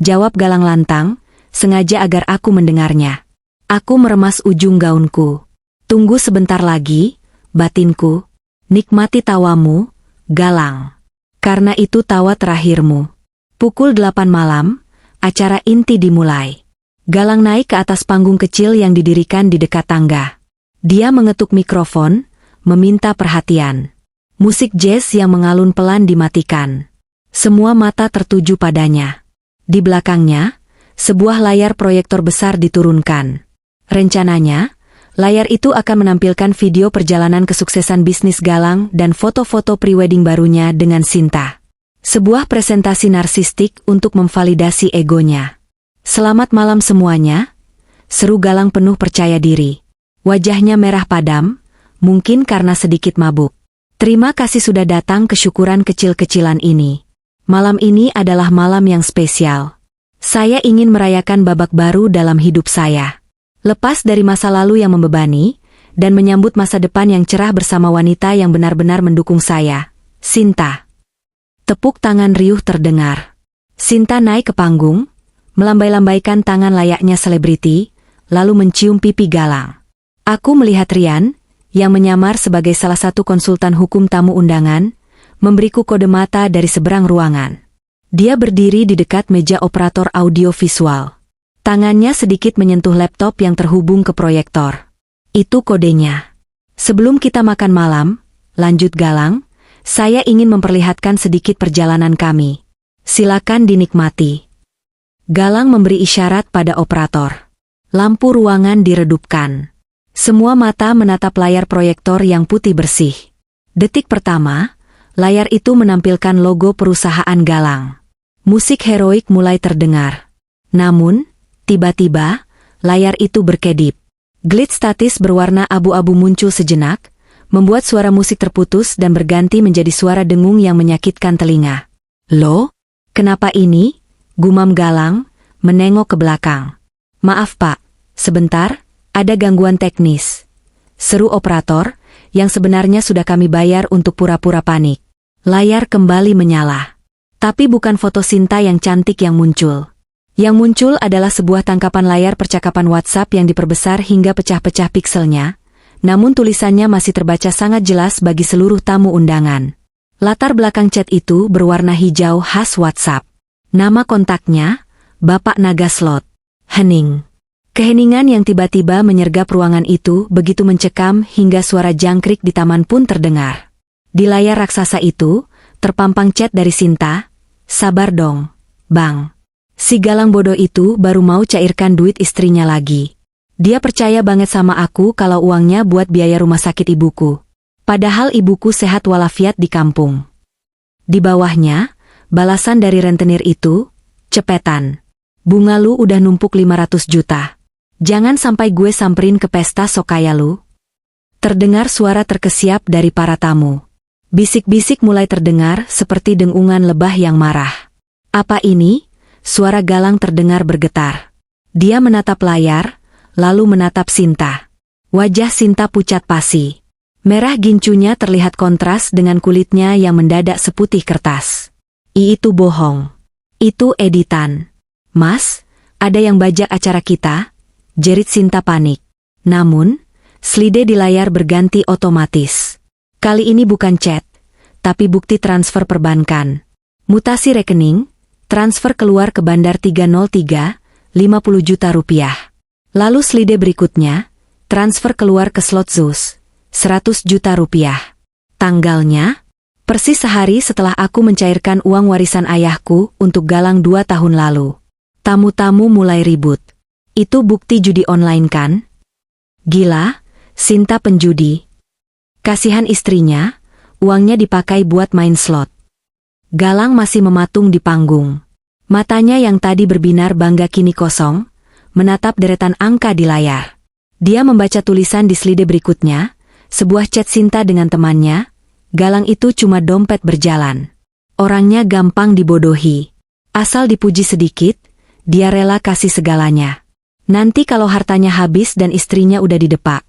Speaker 1: jawab Galang lantang, sengaja agar aku mendengarnya. Aku meremas ujung gaunku. Tunggu sebentar lagi, batinku. Nikmati tawamu, Galang. Karena itu tawa terakhirmu. Pukul 8 malam, acara inti dimulai. Galang naik ke atas panggung kecil yang didirikan di dekat tangga. Dia mengetuk mikrofon, meminta perhatian. Musik jazz yang mengalun pelan dimatikan. Semua mata tertuju padanya. Di belakangnya, sebuah layar proyektor besar diturunkan. Rencananya, layar itu akan menampilkan video perjalanan kesuksesan bisnis Galang dan foto-foto prewedding barunya dengan Sinta. Sebuah presentasi narsistik untuk memvalidasi egonya. Selamat malam semuanya, seru Galang penuh percaya diri. Wajahnya merah padam, mungkin karena sedikit mabuk. Terima kasih sudah datang ke syukuran kecil-kecilan ini. Malam ini adalah malam yang spesial. Saya ingin merayakan babak baru dalam hidup saya. Lepas dari masa lalu yang membebani, dan menyambut masa depan yang cerah bersama wanita yang benar-benar mendukung saya, Sinta. Tepuk tangan riuh terdengar. Sinta naik ke panggung, melambai-lambaikan tangan layaknya selebriti, lalu mencium pipi Galang. Aku melihat Rian, yang menyamar sebagai salah satu konsultan hukum tamu undangan, memberiku kode mata dari seberang ruangan. Dia berdiri di dekat meja operator audio visual. Tangannya sedikit menyentuh laptop yang terhubung ke proyektor. Itu kodenya. Sebelum kita makan malam, lanjut Galang, saya ingin memperlihatkan sedikit perjalanan kami. Silakan dinikmati. Galang memberi isyarat pada operator. Lampu ruangan diredupkan. Semua mata menatap layar proyektor yang putih bersih. Detik pertama, layar itu menampilkan logo perusahaan Galang. Musik heroik mulai terdengar. Namun, tiba-tiba, layar itu berkedip. Glitch statis berwarna abu-abu muncul sejenak, membuat suara musik terputus dan berganti menjadi suara dengung yang menyakitkan telinga. "Loh? Kenapa ini?" gumam Galang, menengok ke belakang. "Maaf Pak, sebentar, ada gangguan teknis," seru operator, yang sebenarnya sudah kami bayar untuk pura-pura panik. Layar kembali menyala. Tapi bukan foto Sinta yang cantik yang muncul. Yang muncul adalah sebuah tangkapan layar percakapan WhatsApp yang diperbesar hingga pecah-pecah pikselnya, namun tulisannya masih terbaca sangat jelas bagi seluruh tamu undangan. Latar belakang chat itu berwarna hijau khas WhatsApp. Nama kontaknya, Bapak Naga Slot. Hening. Keheningan yang tiba-tiba menyergap ruangan itu begitu mencekam hingga suara jangkrik di taman pun terdengar. Di layar raksasa itu, terpampang chat dari Sinta, "Sabar dong, Bang. Si Galang bodoh itu baru mau cairkan duit istrinya lagi. Dia percaya banget sama aku kalau uangnya buat biaya rumah sakit ibuku. Padahal ibuku sehat walafiat di kampung." Di bawahnya, balasan dari rentenir itu, "Cepetan. Bunga lu udah numpuk 500 juta. Jangan sampai gue samperin ke pesta sok kaya lu." Terdengar suara terkesiap dari para tamu. Bisik-bisik mulai terdengar seperti dengungan lebah yang marah. "Apa ini?" Suara Galang terdengar bergetar. Dia menatap layar, lalu menatap Sinta. Wajah Sinta pucat pasi. Merah gincunya terlihat kontras dengan kulitnya yang mendadak seputih kertas. "Itu bohong. Itu editan. Mas, ada yang bajak acara kita?" jerit Sinta panik. Namun, slide di layar berganti otomatis. Kali ini bukan chat, tapi bukti transfer perbankan. Mutasi rekening, transfer keluar ke Bandar 303, 50 juta rupiah. Lalu slide berikutnya, transfer keluar ke Slot Zeus, 100 juta rupiah. Tanggalnya, persis sehari setelah aku mencairkan uang warisan ayahku untuk Galang 2 tahun lalu. Tamu-tamu mulai ribut. "Itu bukti judi online kan? Gila, Sinta penjudi. Kasihan istrinya, uangnya dipakai buat main slot." Galang masih mematung di panggung. Matanya yang tadi berbinar bangga kini kosong, menatap deretan angka di layar. Dia membaca tulisan di slide berikutnya, sebuah chat Sinta dengan temannya. Galang itu cuma dompet berjalan. Orangnya gampang dibodohi. Asal dipuji sedikit, dia rela kasih segalanya. "Nanti kalau hartanya habis dan istrinya udah didepak,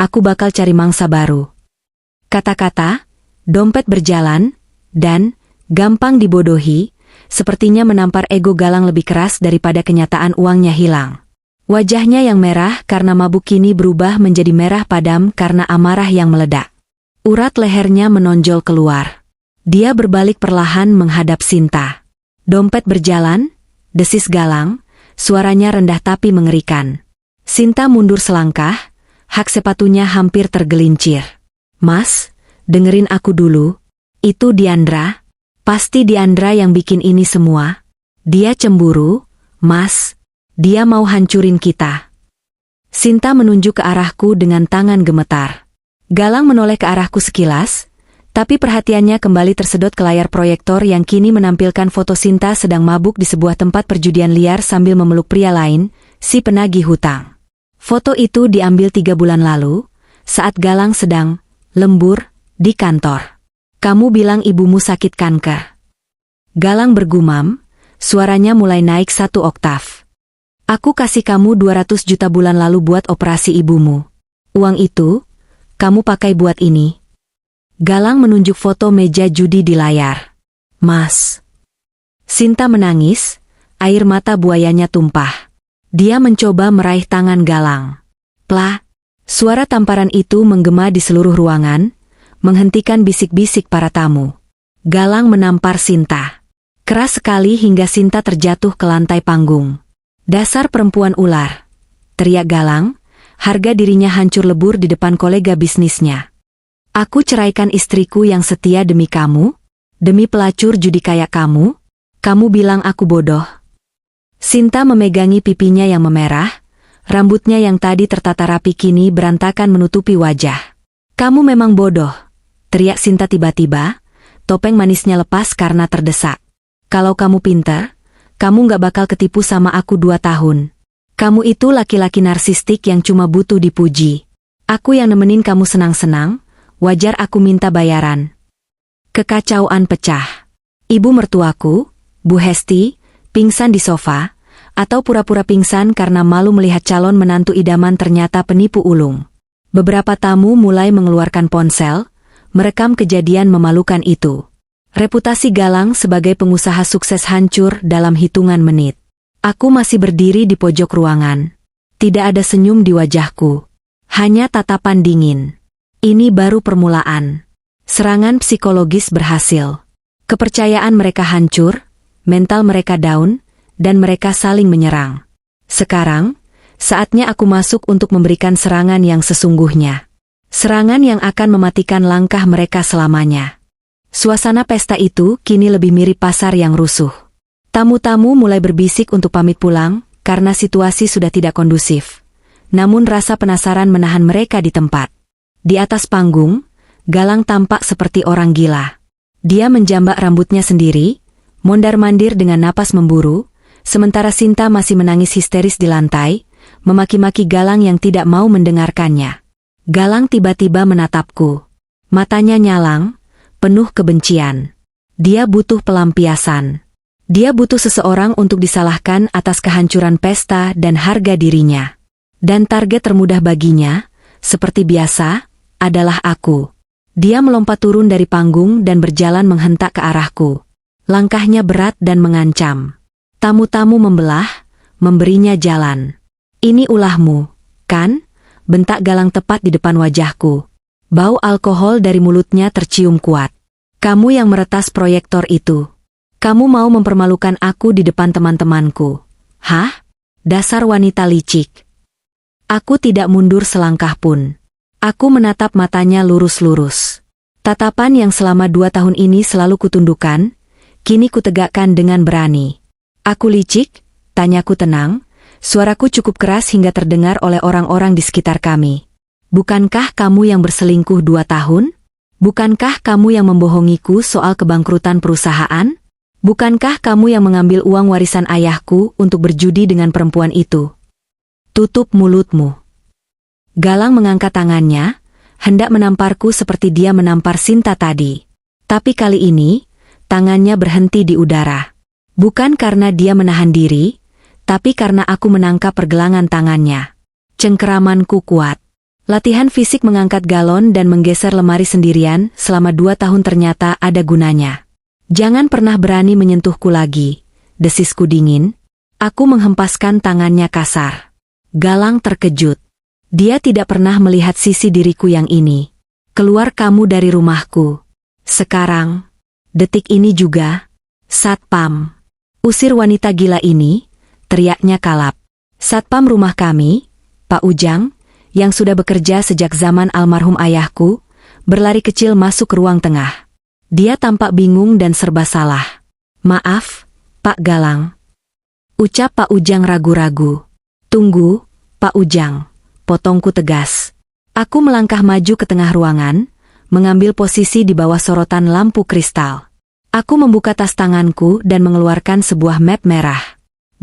Speaker 1: aku bakal cari mangsa baru." Kata-kata, dompet berjalan, dan gampang dibodohi, sepertinya menampar ego Galang lebih keras daripada kenyataan uangnya hilang. Wajahnya yang merah karena mabuk kini berubah menjadi merah padam karena amarah yang meledak. Urat lehernya menonjol keluar. Dia berbalik perlahan menghadap Sinta. "Dompet berjalan," desis Galang, suaranya rendah tapi mengerikan. Sinta mundur selangkah, hak sepatunya hampir tergelincir. "Mas, dengerin aku dulu. Itu Diandra. Pasti Diandra yang bikin ini semua. Dia cemburu, Mas. Dia mau hancurin kita." Sinta menunjuk ke arahku dengan tangan gemetar. Galang menoleh ke arahku sekilas, tapi perhatiannya kembali tersedot ke layar proyektor yang kini menampilkan foto Sinta sedang mabuk di sebuah tempat perjudian liar sambil memeluk pria lain, si penagih hutang. Foto itu diambil 3 bulan lalu, saat Galang sedang lembur di kantor. "Kamu bilang ibumu sakit kanker." Galang bergumam, suaranya mulai naik 1 oktav. "Aku kasih kamu 200 juta bulan lalu buat operasi ibumu. Uang itu, kamu pakai buat ini." Galang menunjuk foto meja judi di layar. "Mas." Sinta menangis, air mata buayanya tumpah. Dia mencoba meraih tangan Galang. Plak! Suara tamparan itu menggema di seluruh ruangan, menghentikan bisik-bisik para tamu. Galang menampar Sinta. Keras sekali hingga Sinta terjatuh ke lantai panggung. "Dasar perempuan ular!" teriak Galang, harga dirinya hancur lebur di depan kolega bisnisnya. "Aku ceraikan istriku yang setia demi kamu? Demi pelacur judi kayak kamu? Kamu bilang aku bodoh?" Sinta memegangi pipinya yang memerah, Rambutnya yang tadi tertata rapi kini berantakan menutupi wajah. "Kamu memang bodoh," teriak Sinta tiba-tiba, topeng manisnya lepas karena terdesak. "Kalau kamu pintar, kamu nggak bakal ketipu sama aku 2 tahun. Kamu itu laki-laki narsistik yang cuma butuh dipuji. Aku yang nemenin kamu senang-senang, wajar aku minta bayaran." Kekacauan pecah. Ibu mertuaku, Bu Hesti, pingsan di sofa, atau pura-pura pingsan karena malu melihat calon menantu idaman ternyata penipu ulung. Beberapa tamu mulai mengeluarkan ponsel, merekam kejadian memalukan itu. Reputasi Galang sebagai pengusaha sukses hancur dalam hitungan menit. Aku masih berdiri di pojok ruangan. Tidak ada senyum di wajahku. Hanya tatapan dingin. Ini baru permulaan. Serangan psikologis berhasil. Kepercayaan mereka hancur, mental mereka down, dan mereka saling menyerang. Sekarang, saatnya aku masuk untuk memberikan serangan yang sesungguhnya. Serangan yang akan mematikan langkah mereka selamanya. Suasana pesta itu kini lebih mirip pasar yang rusuh. Tamu-tamu mulai berbisik untuk pamit pulang, karena situasi sudah tidak kondusif. Namun rasa penasaran menahan mereka di tempat. Di atas panggung, Galang tampak seperti orang gila. Dia menjambak rambutnya sendiri, mondar-mandir dengan napas memburu, sementara Sinta masih menangis histeris di lantai, memaki-maki Galang yang tidak mau mendengarkannya. Galang tiba-tiba menatapku. Matanya nyalang, penuh kebencian. Dia butuh pelampiasan. Dia butuh seseorang untuk disalahkan atas kehancuran pesta dan harga dirinya. Dan target termudah baginya, seperti biasa, adalah aku. Dia melompat turun dari panggung dan berjalan menghentak ke arahku. Langkahnya berat dan mengancam. Tamu-tamu membelah, memberinya jalan. "Ini ulahmu, kan?" bentak Galang tepat di depan wajahku. Bau alkohol dari mulutnya tercium kuat. "Kamu yang meretas proyektor itu. Kamu mau mempermalukan aku di depan teman-temanku. Hah? Dasar wanita licik." Aku tidak mundur selangkah pun. Aku menatap matanya lurus-lurus. Tatapan yang selama 2 tahun ini selalu kutundukkan, kini kutegakkan dengan berani. "Aku licik?" tanyaku tenang, suaraku cukup keras hingga terdengar oleh orang-orang di sekitar kami. "Bukankah kamu yang berselingkuh 2 tahun? Bukankah kamu yang membohongiku soal kebangkrutan perusahaan? Bukankah kamu yang mengambil uang warisan ayahku untuk berjudi dengan perempuan itu? Tutup mulutmu." Galang mengangkat tangannya, hendak menamparku seperti dia menampar Sinta tadi. Tapi kali ini, tangannya berhenti di udara. Bukan karena dia menahan diri, tapi karena aku menangkap pergelangan tangannya. Cengkeramanku kuat. Latihan fisik mengangkat galon dan menggeser lemari sendirian selama 2 tahun ternyata ada gunanya. "Jangan pernah berani menyentuhku lagi," desisku dingin. Aku menghempaskan tangannya kasar. Galang terkejut. Dia tidak pernah melihat sisi diriku yang ini. "Keluar kamu dari rumahku. Sekarang. Detik ini juga. Satpam. Usir wanita gila ini," teriaknya kalap. Satpam rumah kami, Pak Ujang, yang sudah bekerja sejak zaman almarhum ayahku, berlari kecil masuk ke ruang tengah. Dia tampak bingung dan serba salah. "Maaf, Pak Galang," ucap Pak Ujang ragu-ragu. "Tunggu, Pak Ujang," potongku tegas. Aku melangkah maju ke tengah ruangan, mengambil posisi di bawah sorotan lampu kristal. Aku membuka tas tanganku dan mengeluarkan sebuah map merah.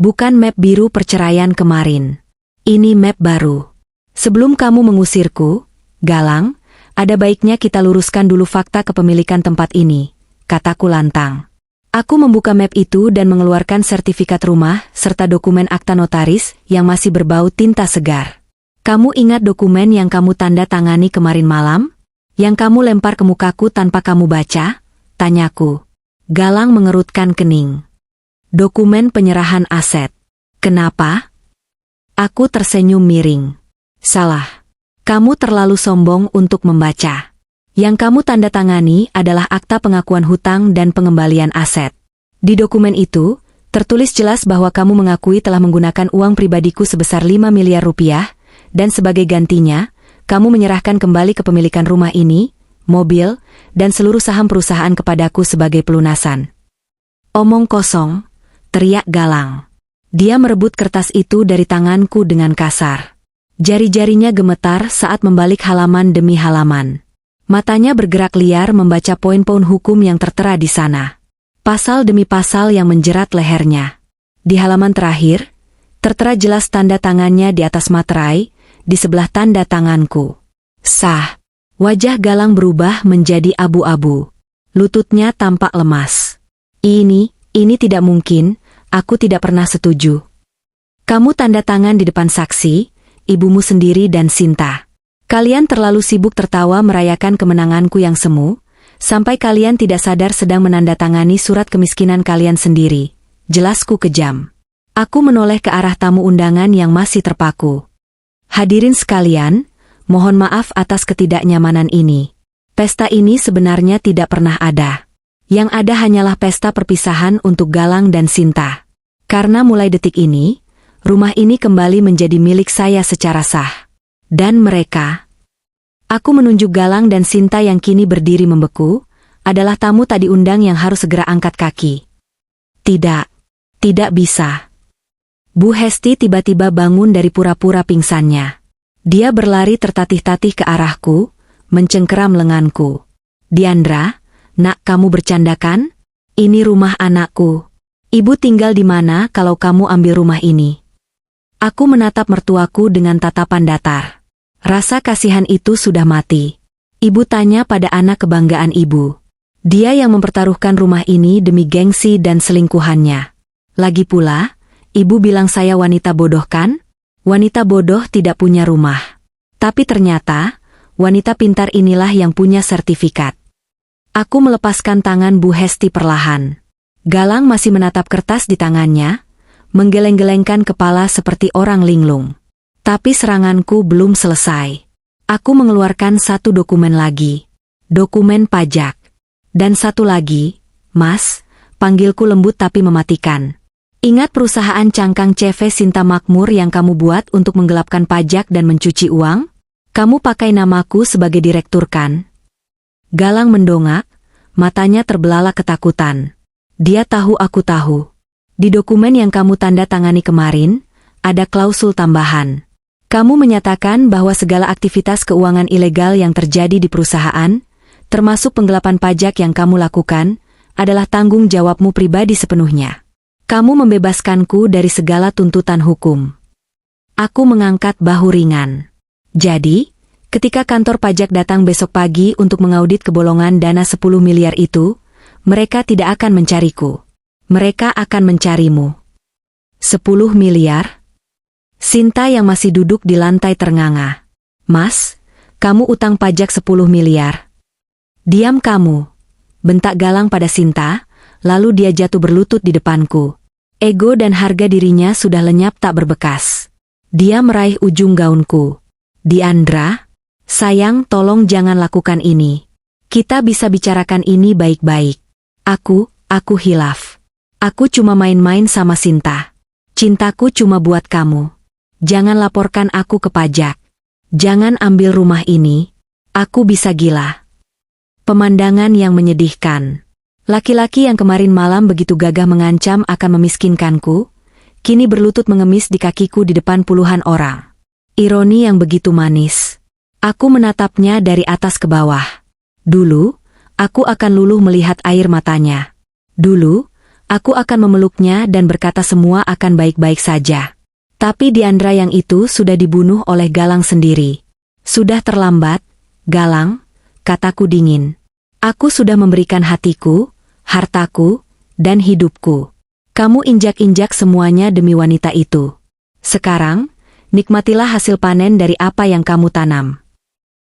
Speaker 1: Bukan map biru perceraian kemarin. Ini map baru. "Sebelum kamu mengusirku, Galang, ada baiknya kita luruskan dulu fakta kepemilikan tempat ini," kataku lantang. Aku membuka map itu dan mengeluarkan sertifikat rumah serta dokumen akta notaris yang masih berbau tinta segar. "Kamu ingat dokumen yang kamu tanda tangani kemarin malam? Yang kamu lempar ke mukaku tanpa kamu baca?" tanyaku. Galang mengerutkan kening. "Dokumen penyerahan aset. Kenapa?" Aku tersenyum miring. "Salah. Kamu terlalu sombong untuk membaca. Yang kamu tanda tangani adalah akta pengakuan hutang dan pengembalian aset. Di dokumen itu, tertulis jelas bahwa kamu mengakui telah menggunakan uang pribadiku sebesar 5 miliar rupiah, dan sebagai gantinya, kamu menyerahkan kembali kepemilikan rumah ini, mobil, dan seluruh saham perusahaan kepadaku sebagai pelunasan." "Omong kosong," teriak Galang. Dia merebut kertas itu dari tanganku dengan kasar. Jari-jarinya gemetar saat membalik halaman demi halaman. Matanya bergerak liar membaca poin-poin hukum yang tertera di sana. Pasal demi pasal yang menjerat lehernya. Di halaman terakhir, tertera jelas tanda tangannya di atas materai, di sebelah tanda tanganku. Sah. Wajah Galang berubah menjadi abu-abu. Lututnya tampak lemas. Ini tidak mungkin, aku tidak pernah setuju. Kamu tanda tangan di depan saksi, ibumu sendiri dan Sinta. Kalian terlalu sibuk tertawa merayakan kemenanganku yang semu, sampai kalian tidak sadar sedang menandatangani surat kemiskinan kalian sendiri. Jelasku kejam. Aku menoleh ke arah tamu undangan yang masih terpaku. Hadirin sekalian, mohon maaf atas ketidaknyamanan ini. Pesta ini sebenarnya tidak pernah ada. Yang ada hanyalah pesta perpisahan untuk Galang dan Sinta. Karena mulai detik ini, rumah ini kembali menjadi milik saya secara sah. Dan mereka, aku menunjuk Galang dan Sinta yang kini berdiri membeku, adalah tamu tak diundang yang harus segera angkat kaki. Tidak bisa. Bu Hesti tiba-tiba bangun dari pura-pura pingsannya. Dia berlari tertatih-tatih ke arahku, mencengkeram lenganku. Diandra, nak, kamu bercanda kan? Ini rumah anakku. Ibu tinggal di mana kalau kamu ambil rumah ini? Aku menatap mertuaku dengan tatapan datar. Rasa kasihan itu sudah mati. Ibu tanya pada anak kebanggaan ibu. Dia yang mempertaruhkan rumah ini demi gengsi dan selingkuhannya. Lagi pula, ibu bilang saya wanita bodoh kan? Wanita bodoh tidak punya rumah. Tapi ternyata, wanita pintar inilah yang punya sertifikat. Aku melepaskan tangan Bu Hesti perlahan. Galang masih menatap kertas di tangannya, menggeleng-gelengkan kepala seperti orang linglung. Tapi seranganku belum selesai. Aku mengeluarkan satu dokumen lagi. Dokumen pajak. Dan satu lagi, Mas, panggilku lembut tapi mematikan. Ingat perusahaan cangkang CV Sinta Makmur yang kamu buat untuk menggelapkan pajak dan mencuci uang? Kamu pakai namaku sebagai direktur kan? Galang mendongak, matanya terbelalak ketakutan. Dia tahu aku tahu. Di dokumen yang kamu tanda tangani kemarin, ada klausul tambahan. Kamu menyatakan bahwa segala aktivitas keuangan ilegal yang terjadi di perusahaan, termasuk penggelapan pajak yang kamu lakukan, adalah tanggung jawabmu pribadi sepenuhnya. Kamu membebaskanku dari segala tuntutan hukum. Aku mengangkat bahu ringan. Jadi, ketika kantor pajak datang besok pagi untuk mengaudit kebolongan dana 10 miliar itu, mereka tidak akan mencariku. Mereka akan mencarimu. 10 miliar? Sinta yang masih duduk di lantai ternganga. Mas, kamu utang pajak 10 miliar. Diam kamu. Bentak Galang pada Sinta, lalu dia jatuh berlutut di depanku. Ego dan harga dirinya sudah lenyap tak berbekas. Dia meraih ujung gaunku. Diandra, sayang, tolong jangan lakukan ini. Kita bisa bicarakan ini baik-baik. Aku hilaf. Aku cuma main-main sama Sinta. Cintaku cuma buat kamu. Jangan laporkan aku ke pajak. Jangan ambil rumah ini. Aku bisa gila. Pemandangan yang menyedihkan. Laki-laki yang kemarin malam begitu gagah mengancam akan memiskinkanku, kini berlutut mengemis di kakiku di depan puluhan orang. Ironi yang begitu manis. Aku menatapnya dari atas ke bawah. Dulu, aku akan luluh melihat air matanya. Dulu, aku akan memeluknya dan berkata semua akan baik-baik saja. Tapi Diandra yang itu sudah dibunuh oleh Galang sendiri. Sudah terlambat, Galang, kataku dingin. Aku sudah memberikan hatiku, hartaku, dan hidupku. Kamu injak-injak semuanya demi wanita itu. Sekarang, nikmatilah hasil panen dari apa yang kamu tanam.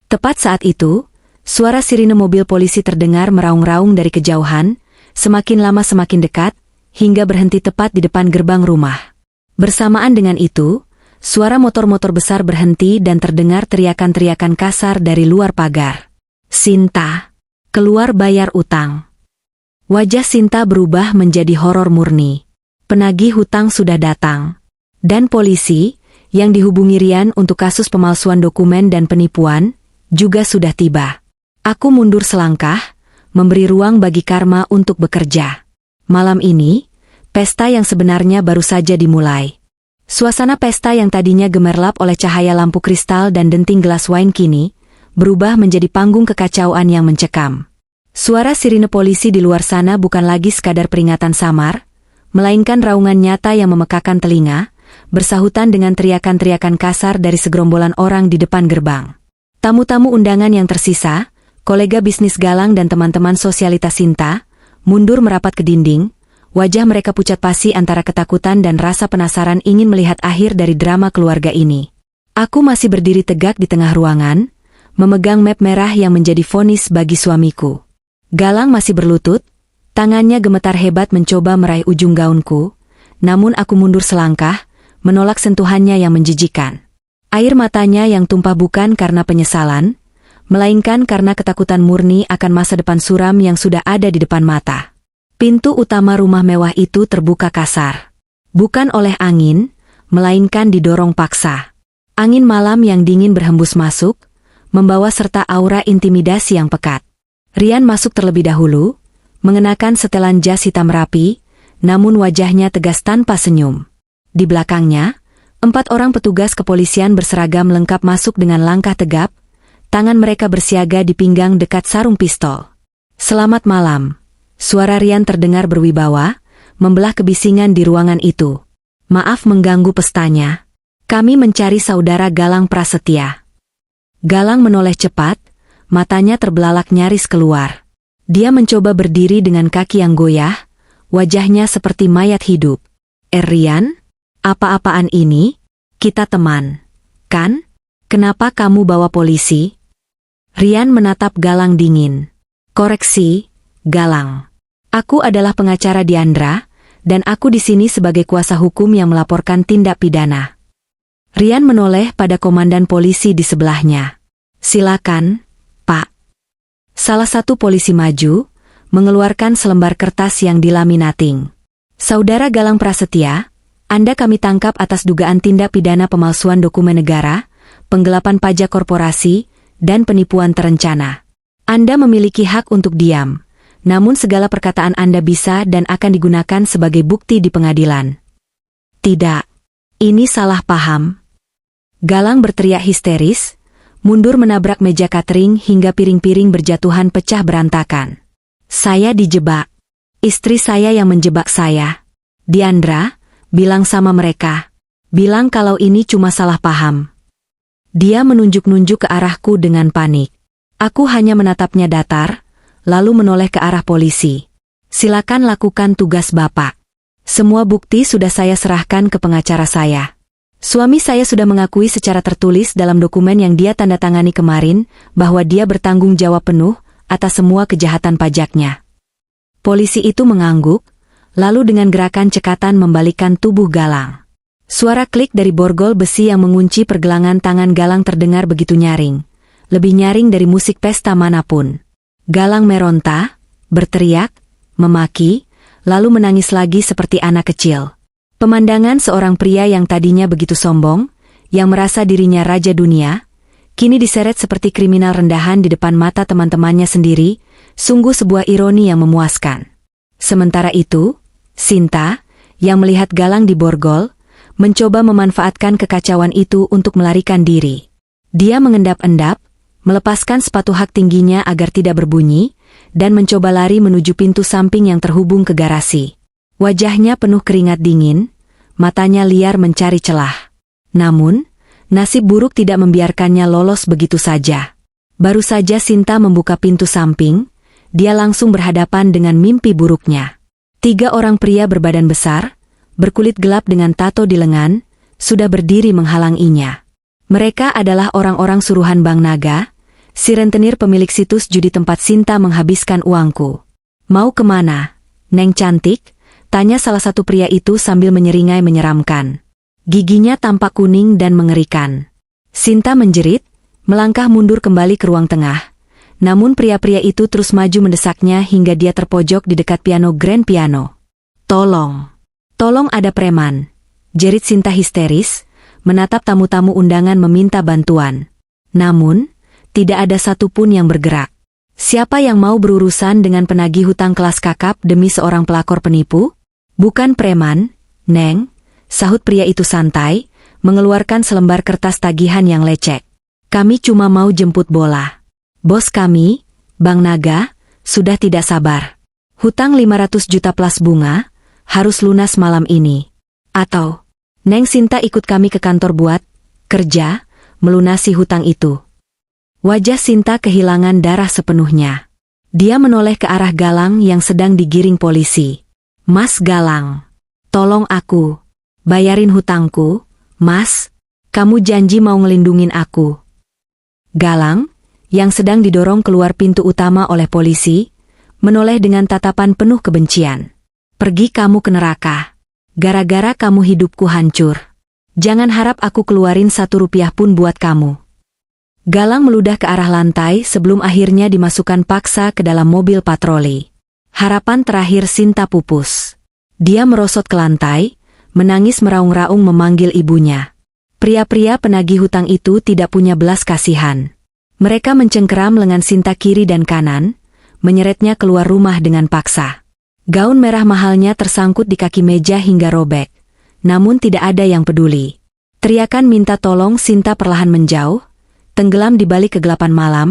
Speaker 1: Tepat saat itu, suara sirine mobil polisi terdengar meraung-raung dari kejauhan, semakin lama semakin dekat, hingga berhenti tepat di depan gerbang rumah. Bersamaan dengan itu, suara motor-motor besar berhenti dan terdengar teriakan-teriakan kasar dari luar pagar. Sinta, keluar bayar utang. Wajah Sinta berubah menjadi horor murni. Penagih hutang sudah datang. Dan polisi, yang dihubungi Rian untuk kasus pemalsuan dokumen dan penipuan, juga sudah tiba. Aku mundur selangkah, memberi ruang bagi karma untuk bekerja. Malam ini, Pesta yang sebenarnya baru saja dimulai. Suasana pesta yang tadinya gemerlap oleh cahaya lampu kristal dan denting gelas wine kini berubah menjadi panggung kekacauan yang mencekam. Suara sirine polisi di luar sana bukan lagi sekadar peringatan samar, melainkan raungan nyata yang memekakan telinga, bersahutan dengan teriakan-teriakan kasar dari segerombolan orang di depan gerbang. Tamu-tamu undangan yang tersisa, kolega bisnis Galang dan teman-teman sosialitas Sinta, mundur merapat ke dinding, wajah mereka pucat pasi antara ketakutan dan rasa penasaran ingin melihat akhir dari drama keluarga ini. Aku masih berdiri tegak di tengah ruangan, memegang map merah yang menjadi vonis bagi suamiku. Galang masih berlutut, tangannya gemetar hebat mencoba meraih ujung gaunku, namun aku mundur selangkah, menolak sentuhannya yang menjijikan. Air matanya yang tumpah bukan karena penyesalan, melainkan karena ketakutan murni akan masa depan suram yang sudah ada di depan mata. Pintu utama rumah mewah itu terbuka kasar. Bukan oleh angin, melainkan didorong paksa. Angin malam yang dingin berhembus masuk, membawa serta aura intimidasi yang pekat. Rian masuk terlebih dahulu, mengenakan setelan jas hitam rapi, namun wajahnya tegas tanpa senyum. Di belakangnya, 4 orang petugas kepolisian berseragam lengkap masuk dengan langkah tegap, tangan mereka bersiaga di pinggang dekat sarung pistol. "Selamat malam." Suara Rian terdengar berwibawa, membelah kebisingan di ruangan itu. "Maaf mengganggu pestanya. Kami mencari saudara Galang Prasetya." Galang menoleh cepat, matanya terbelalak nyaris keluar. Dia mencoba berdiri dengan kaki yang goyah, wajahnya seperti mayat hidup. "Rian? Apa-apaan ini? Kita teman, kan? Kenapa kamu bawa polisi?" Rian menatap Galang dingin. "Koreksi, Galang. Aku adalah pengacara Diandra, dan aku di sini sebagai kuasa hukum yang melaporkan tindak pidana." Rian menoleh pada komandan polisi di sebelahnya. "Silakan, Pak." Salah satu polisi maju, mengeluarkan selembar kertas yang dilaminating. "Saudara Galang Prasetya, Anda kami tangkap atas dugaan tindak pidana pemalsuan dokumen negara, penggelapan pajak korporasi, dan penipuan terencana. Anda memiliki hak untuk diam, namun segala perkataan Anda bisa dan akan digunakan sebagai bukti di pengadilan." "Tidak, ini salah paham." Galang berteriak histeris, mundur menabrak meja catering hingga piring-piring berjatuhan pecah berantakan. "Saya dijebak. Istri saya yang menjebak saya. Diandra, bilang sama mereka. Bilang kalau ini cuma salah paham." Dia menunjuk-nunjuk ke arahku dengan panik. Aku hanya menatapnya datar, lalu menoleh ke arah polisi. "Silakan lakukan tugas Bapak. Semua bukti sudah saya serahkan ke pengacara saya. Suami saya sudah mengakui secara tertulis dalam dokumen yang dia tanda tangani kemarin bahwa dia bertanggung jawab penuh atas semua kejahatan pajaknya." Polisi itu mengangguk, lalu dengan gerakan cekatan membalikkan tubuh Galang. Suara klik dari borgol besi yang mengunci pergelangan tangan Galang terdengar begitu nyaring, lebih nyaring dari musik pesta manapun. Galang meronta, berteriak, memaki, lalu menangis lagi seperti anak kecil. Pemandangan seorang pria yang tadinya begitu sombong, yang merasa dirinya raja dunia, kini diseret seperti kriminal rendahan di depan mata teman-temannya sendiri, sungguh sebuah ironi yang memuaskan. Sementara itu, Sinta, yang melihat Galang diborgol, mencoba memanfaatkan kekacauan itu untuk melarikan diri. Dia mengendap-endap, melepaskan sepatu hak tingginya agar tidak berbunyi, dan mencoba lari menuju pintu samping yang terhubung ke garasi. Wajahnya penuh keringat dingin, matanya liar mencari celah. Namun, nasib buruk tidak membiarkannya lolos begitu saja. Baru saja Sinta membuka pintu samping, dia langsung berhadapan dengan mimpi buruknya. 3 orang pria berbadan besar, berkulit gelap dengan tato di lengan, sudah berdiri menghalanginya. Mereka adalah orang-orang suruhan Bang Naga, si rentenir pemilik situs judi tempat Sinta menghabiskan uangku. "Mau kemana, Neng cantik?" tanya salah satu pria itu sambil menyeringai menyeramkan. Giginya tampak kuning dan mengerikan. Sinta menjerit, melangkah mundur kembali ke ruang tengah. Namun pria-pria itu terus maju mendesaknya hingga dia terpojok di dekat piano grand piano. "Tolong! Tolong ada preman!" jerit Sinta histeris, menatap tamu-tamu undangan meminta bantuan. Namun, tidak ada satupun yang bergerak. Siapa yang mau berurusan dengan penagih hutang kelas kakap demi seorang pelakor penipu? Bukan preman, Neng, sahut pria itu santai, mengeluarkan selembar kertas tagihan yang lecek. Kami cuma mau jemput bola. Bos kami, Bang Naga, sudah tidak sabar. Hutang 500 juta plus bunga, harus lunas malam ini. Atau, Neng Sinta ikut kami ke kantor buat kerja, melunasi hutang itu. Wajah Sinta kehilangan darah sepenuhnya. Dia menoleh ke arah Galang yang sedang digiring polisi. Mas Galang, tolong aku. Bayarin hutangku, Mas. Kamu janji mau ngelindungin aku. Galang, yang sedang didorong keluar pintu utama oleh polisi, menoleh dengan tatapan penuh kebencian. Pergi kamu ke neraka. Gara-gara kamu hidupku hancur. Jangan harap aku keluarin 1 rupiah pun buat kamu. Galang meludah ke arah lantai sebelum akhirnya dimasukkan paksa ke dalam mobil patroli. Harapan terakhir Sinta pupus. Dia merosot ke lantai, menangis meraung-raung memanggil ibunya. Pria-pria penagih hutang itu tidak punya belas kasihan. Mereka mencengkeram lengan Sinta kiri dan kanan, menyeretnya keluar rumah dengan paksa. Gaun merah mahalnya tersangkut di kaki meja hingga robek, namun tidak ada yang peduli. Teriakan minta tolong Sinta perlahan menjauh, tenggelam di balik kegelapan malam,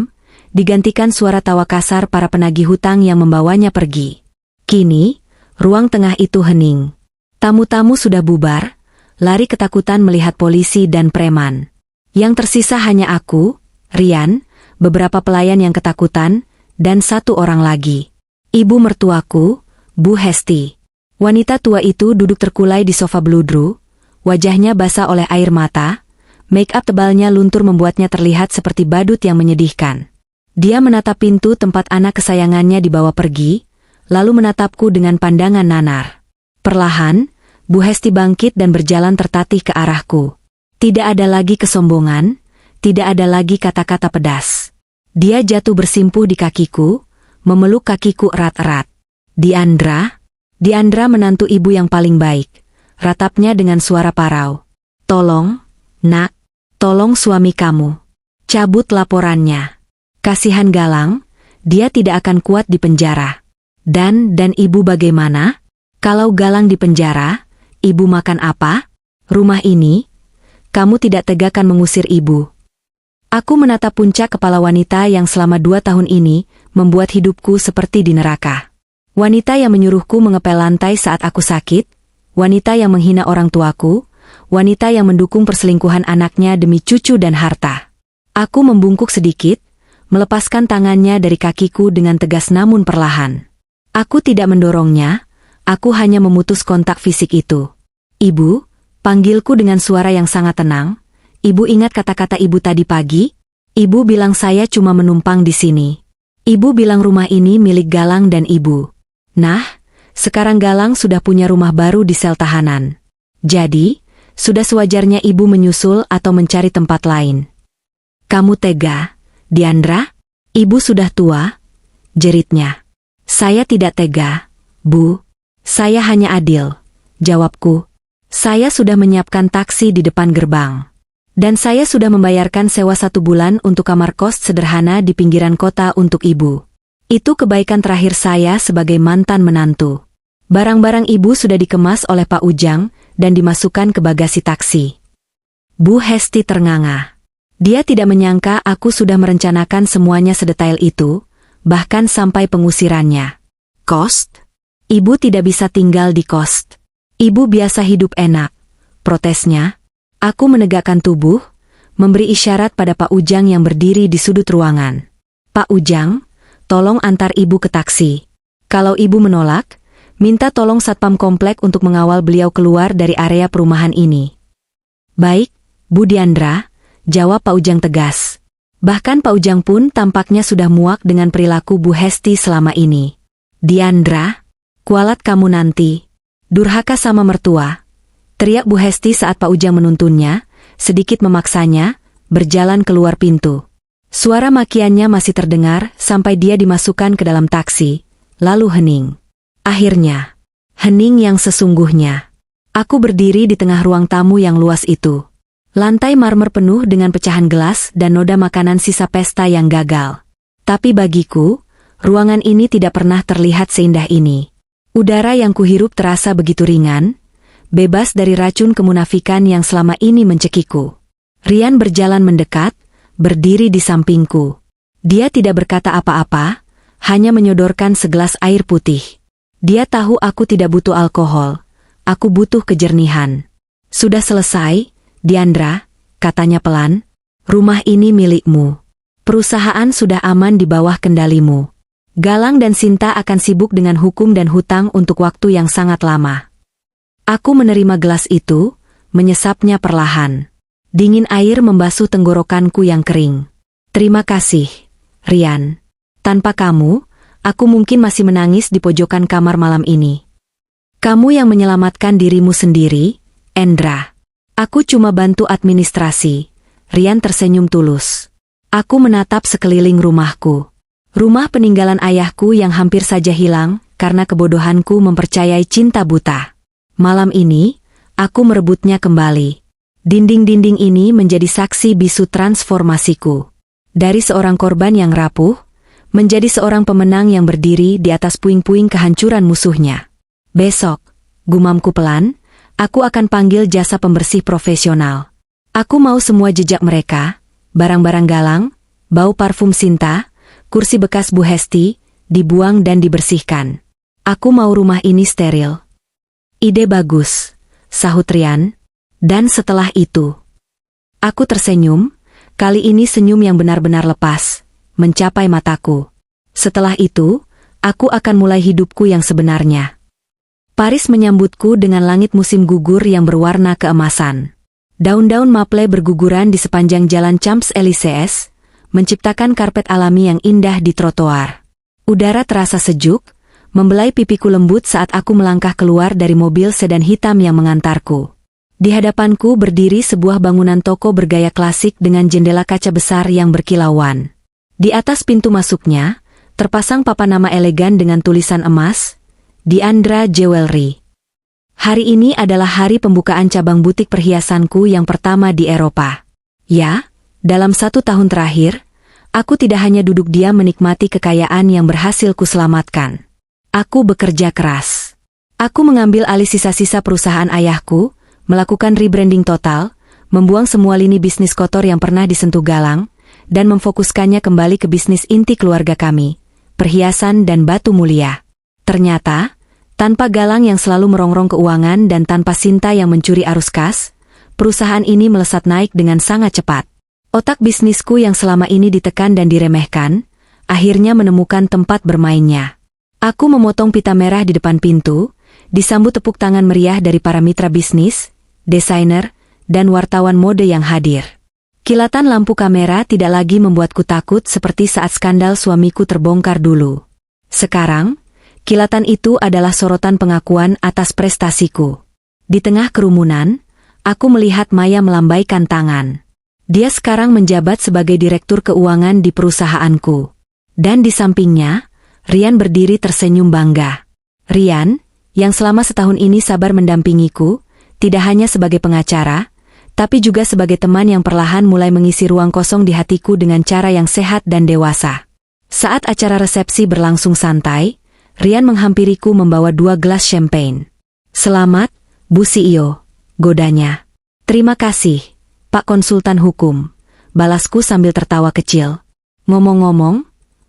Speaker 1: digantikan suara tawa kasar para penagih hutang yang membawanya pergi. Kini, ruang tengah itu hening. Tamu-tamu sudah bubar, lari ketakutan melihat polisi dan preman. Yang tersisa hanya aku, Rian, beberapa pelayan yang ketakutan, dan 1 orang lagi. Ibu mertuaku, Bu Hesti. Wanita tua itu duduk terkulai di sofa bludru, wajahnya basah oleh air mata, make up tebalnya luntur membuatnya terlihat seperti badut yang menyedihkan. Dia menatap pintu tempat anak kesayangannya dibawa pergi, lalu menatapku dengan pandangan nanar. Perlahan, Bu Hesti bangkit dan berjalan tertatih ke arahku. Tidak ada lagi kesombongan, tidak ada lagi kata-kata pedas. Dia jatuh bersimpuh di kakiku, memeluk kakiku erat-erat. Diandra menantu ibu yang paling baik, ratapnya dengan suara parau. Tolong, nak, tolong suami kamu. Cabut laporannya. Kasihan Galang, dia tidak akan kuat di penjara. Dan ibu bagaimana? Kalau Galang di penjara, ibu makan apa? Rumah ini? Kamu tidak tegakan mengusir ibu. Aku menatap puncak kepala wanita yang selama 2 tahun ini membuat hidupku seperti di neraka. Wanita yang menyuruhku mengepel lantai saat aku sakit, wanita yang menghina orang tuaku, wanita yang mendukung perselingkuhan anaknya demi cucu dan harta. Aku membungkuk sedikit, melepaskan tangannya dari kakiku dengan tegas namun perlahan. Aku tidak mendorongnya, aku hanya memutus kontak fisik itu. Ibu, panggilku dengan suara yang sangat tenang. Ibu ingat kata-kata ibu tadi pagi? Ibu bilang saya cuma menumpang di sini. Ibu bilang rumah ini milik Galang dan ibu. Nah, sekarang Galang sudah punya rumah baru di sel tahanan. Jadi, sudah sewajarnya ibu menyusul atau mencari tempat lain. Kamu tega, Diandra? Ibu sudah tua, jeritnya. Saya tidak tega, Bu. Saya hanya adil, jawabku. Saya sudah menyiapkan taksi di depan gerbang. Dan saya sudah membayarkan sewa 1 bulan untuk kamar kos sederhana di pinggiran kota untuk ibu. Itu kebaikan terakhir saya sebagai mantan menantu. Barang-barang ibu sudah dikemas oleh Pak Ujang dan dimasukkan ke bagasi taksi. Bu Hesti ternganga. Dia tidak menyangka aku sudah merencanakan semuanya sedetail itu, bahkan sampai pengusirannya. Kos? Ibu tidak bisa tinggal di kos. Ibu biasa hidup enak, protesnya. Aku menegakkan tubuh, memberi isyarat pada Pak Ujang yang berdiri di sudut ruangan. Pak Ujang, tolong antar ibu ke taksi. Kalau ibu menolak, minta tolong Satpam Komplek untuk mengawal beliau keluar dari area perumahan ini. Baik, Bu Diandra, jawab Pak Ujang tegas. Bahkan Pak Ujang pun tampaknya sudah muak dengan perilaku Bu Hesti selama ini. Diandra, kualat kamu nanti. Durhaka sama mertua, teriak Bu Hesti saat Pak Ujang menuntunnya, sedikit memaksanya, berjalan keluar pintu. Suara makiannya masih terdengar sampai dia dimasukkan ke dalam taksi, lalu hening. Akhirnya, hening yang sesungguhnya. Aku berdiri di tengah ruang tamu yang luas itu. Lantai marmer penuh dengan pecahan gelas dan noda makanan sisa pesta yang gagal. Tapi bagiku, ruangan ini tidak pernah terlihat seindah ini. Udara yang kuhirup terasa begitu ringan, bebas dari racun kemunafikan yang selama ini mencekiku. Rian berjalan mendekat, berdiri di sampingku. Dia tidak berkata apa-apa, hanya menyodorkan segelas air putih. Dia tahu aku tidak butuh alkohol, aku butuh kejernihan. Sudah selesai, Diandra, katanya pelan. Rumah ini milikmu. Perusahaan sudah aman di bawah kendalimu. Galang dan Sinta akan sibuk dengan hukum dan hutang untuk waktu yang sangat lama. Aku menerima gelas itu, menyesapnya perlahan. Dingin air membasuh tenggorokanku yang kering. Terima kasih, Rian. Tanpa kamu, aku mungkin masih menangis di pojokan kamar malam ini. Kamu yang menyelamatkan dirimu sendiri, Endra. Aku cuma bantu administrasi. Rian tersenyum tulus. Aku menatap sekeliling rumahku. Rumah peninggalan ayahku yang hampir saja hilang karena kebodohanku mempercayai cinta buta. Malam ini, aku merebutnya kembali. Dinding-dinding ini menjadi saksi bisu transformasiku. Dari seorang korban yang rapuh, menjadi seorang pemenang yang berdiri di atas puing-puing kehancuran musuhnya. Besok, gumamku pelan, aku akan panggil jasa pembersih profesional. Aku mau semua jejak mereka, barang-barang Galang, bau parfum Sinta, kursi bekas Bu Hesti, dibuang dan dibersihkan. Aku mau rumah ini steril. Ide bagus, sahut Rian. Dan setelah itu, aku tersenyum, kali ini senyum yang benar-benar lepas, mencapai mataku. Setelah itu, aku akan mulai hidupku yang sebenarnya. Paris menyambutku dengan langit musim gugur yang berwarna keemasan. Daun-daun maple berguguran di sepanjang jalan Champs-Élysées, menciptakan karpet alami yang indah di trotoar. Udara terasa sejuk, membelai pipiku lembut saat aku melangkah keluar dari mobil sedan hitam yang mengantarku. Di hadapanku berdiri sebuah bangunan toko bergaya klasik dengan jendela kaca besar yang berkilauan. Di atas pintu masuknya, terpasang papan nama elegan dengan tulisan emas, Diandra Jewelry. Hari ini adalah hari pembukaan cabang butik perhiasanku yang pertama di Eropa. Ya, dalam 1 tahun terakhir, aku tidak hanya duduk diam menikmati kekayaan yang berhasil kuselamatkan. Aku bekerja keras. Aku mengambil alih sisa-sisa perusahaan ayahku, melakukan rebranding total, membuang semua lini bisnis kotor yang pernah disentuh Galang, dan memfokuskannya kembali ke bisnis inti keluarga kami, perhiasan dan batu mulia. Ternyata, tanpa Galang yang selalu merongrong keuangan dan tanpa Sinta yang mencuri arus kas, perusahaan ini melesat naik dengan sangat cepat. Otak bisnisku yang selama ini ditekan dan diremehkan, akhirnya menemukan tempat bermainnya. Aku memotong pita merah di depan pintu, disambut tepuk tangan meriah dari para mitra bisnis, desainer, dan wartawan mode yang hadir. Kilatan lampu kamera tidak lagi membuatku takut seperti saat skandal suamiku terbongkar dulu. Sekarang, kilatan itu adalah sorotan pengakuan atas prestasiku. Di tengah kerumunan, aku melihat Maya melambaikan tangan. Dia sekarang menjabat sebagai direktur keuangan di perusahaanku. Dan di sampingnya, Rian berdiri tersenyum bangga. Rian, yang selama setahun ini sabar mendampingiku, tidak hanya sebagai pengacara, tapi juga sebagai teman yang perlahan mulai mengisi ruang kosong di hatiku dengan cara yang sehat dan dewasa. Saat acara resepsi berlangsung santai, Rian menghampiriku membawa 2 gelas champagne. "Selamat, Bu CEO," godanya. "Terima kasih, Pak Konsultan Hukum," balasku sambil tertawa kecil. Ngomong-ngomong,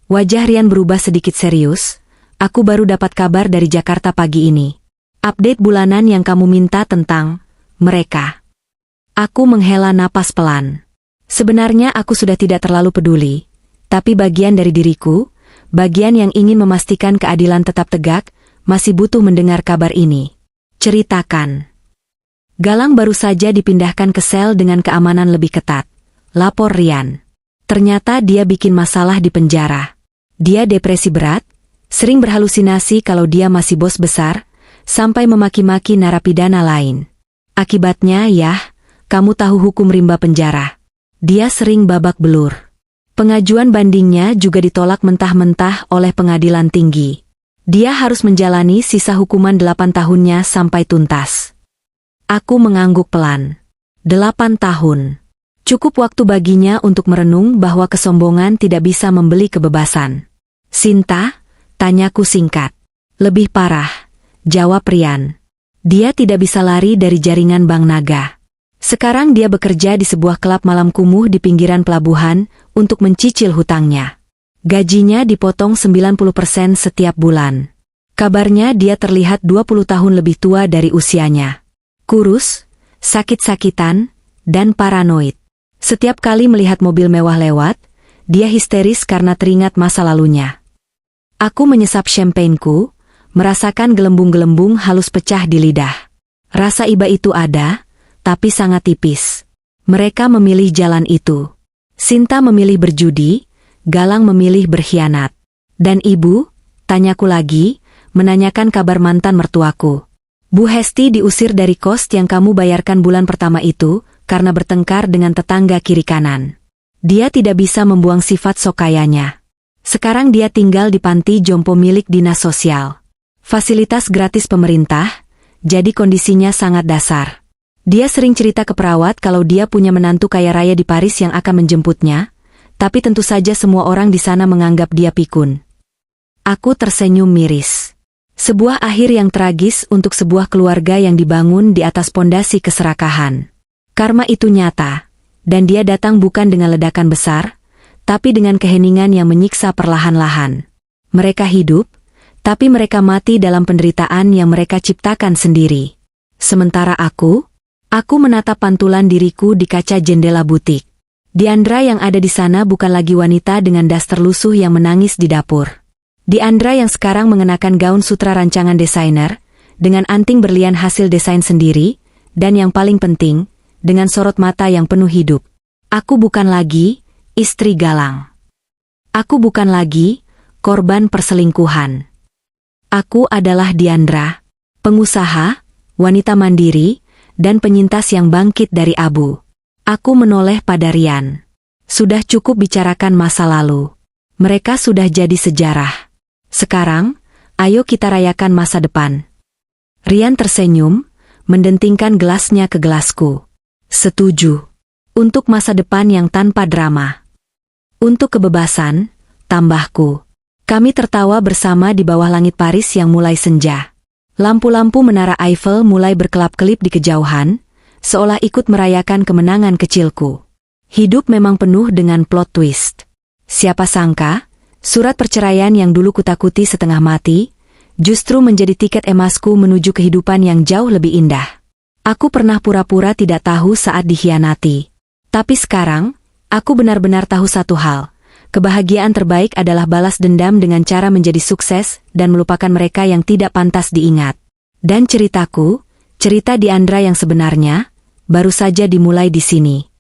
Speaker 1: wajah Rian berubah sedikit serius. "Aku baru dapat kabar dari Jakarta pagi ini. Update bulanan yang kamu minta tentang mereka." Aku menghela napas pelan. Sebenarnya aku sudah tidak terlalu peduli, tapi bagian dari diriku, bagian yang ingin memastikan keadilan tetap tegak, masih butuh mendengar kabar ini. "Ceritakan." "Galang baru saja dipindahkan ke sel dengan keamanan lebih ketat," lapor Rian. "Ternyata dia bikin masalah di penjara. Dia depresi berat, sering berhalusinasi kalau dia masih bos besar, sampai memaki-maki narapidana lain. Akibatnya kamu tahu hukum rimba penjara. Dia sering babak belur. Pengajuan bandingnya juga ditolak mentah-mentah oleh pengadilan tinggi. Dia harus menjalani sisa hukuman 8 tahunnya sampai tuntas." Aku mengangguk pelan. 8 tahun. Cukup waktu baginya untuk merenung bahwa kesombongan tidak bisa membeli kebebasan. "Sinta?" tanyaku singkat. "Lebih parah, jawab Rian. Dia tidak bisa lari dari jaringan Bank Naga. Sekarang dia bekerja di sebuah klub malam kumuh di pinggiran pelabuhan untuk mencicil hutangnya. Gajinya dipotong 90% setiap bulan. Kabarnya dia terlihat 20 tahun lebih tua dari usianya. Kurus, sakit-sakitan, dan paranoid. Setiap kali melihat mobil mewah lewat, dia histeris karena teringat masa lalunya. Aku menyesap champagneku, merasakan gelembung-gelembung halus pecah di lidah. Rasa iba itu ada, tapi sangat tipis. Mereka memilih jalan itu. Sinta memilih berjudi, Galang memilih berkhianat. Dan ibu, tanyaku lagi, menanyakan kabar mantan mertuaku. Bu Hesti diusir dari kos yang kamu bayarkan bulan pertama itu, karena bertengkar dengan tetangga kiri kanan. Dia tidak bisa membuang sifat sokayanya. Sekarang dia tinggal di panti jompo milik dinas sosial. Fasilitas gratis pemerintah, jadi kondisinya sangat dasar. Dia sering cerita ke perawat kalau dia punya menantu kaya raya di Paris yang akan menjemputnya, tapi tentu saja semua orang di sana menganggap dia pikun. Aku tersenyum miris. Sebuah akhir yang tragis untuk sebuah keluarga yang dibangun di atas pondasi keserakahan. Karma itu nyata, dan dia datang bukan dengan ledakan besar, tapi dengan keheningan yang menyiksa perlahan-lahan. Mereka hidup, tapi mereka mati dalam penderitaan yang mereka ciptakan sendiri. Sementara aku menatap pantulan diriku di kaca jendela butik. Diandra yang ada di sana bukan lagi wanita dengan daster lusuh yang menangis di dapur. Diandra yang sekarang mengenakan gaun sutra rancangan desainer, dengan anting berlian hasil desain sendiri, dan yang paling penting, dengan sorot mata yang penuh hidup. Aku bukan lagi istri Galang. Aku bukan lagi korban perselingkuhan. Aku adalah Diandra, pengusaha, wanita mandiri, dan penyintas yang bangkit dari abu. Aku menoleh pada Rian. Sudah cukup bicarakan masa lalu. Mereka sudah jadi sejarah. Sekarang, ayo kita rayakan masa depan. Rian tersenyum, mendentingkan gelasnya ke gelasku. Setuju. Untuk masa depan yang tanpa drama. Untuk kebebasan, tambahku. Kami tertawa bersama di bawah langit Paris yang mulai senja. Lampu-lampu menara Eiffel mulai berkelap-kelip di kejauhan, seolah ikut merayakan kemenangan kecilku. Hidup memang penuh dengan plot twist. Siapa sangka, surat perceraian yang dulu kutakuti setengah mati, justru menjadi tiket emasku menuju kehidupan yang jauh lebih indah. Aku pernah pura-pura tidak tahu saat dikhianati. Tapi sekarang, aku benar-benar tahu satu hal. Kebahagiaan terbaik adalah balas dendam dengan cara menjadi sukses dan melupakan mereka yang tidak pantas diingat. Dan ceritaku, cerita Diandra yang sebenarnya, baru saja dimulai di sini.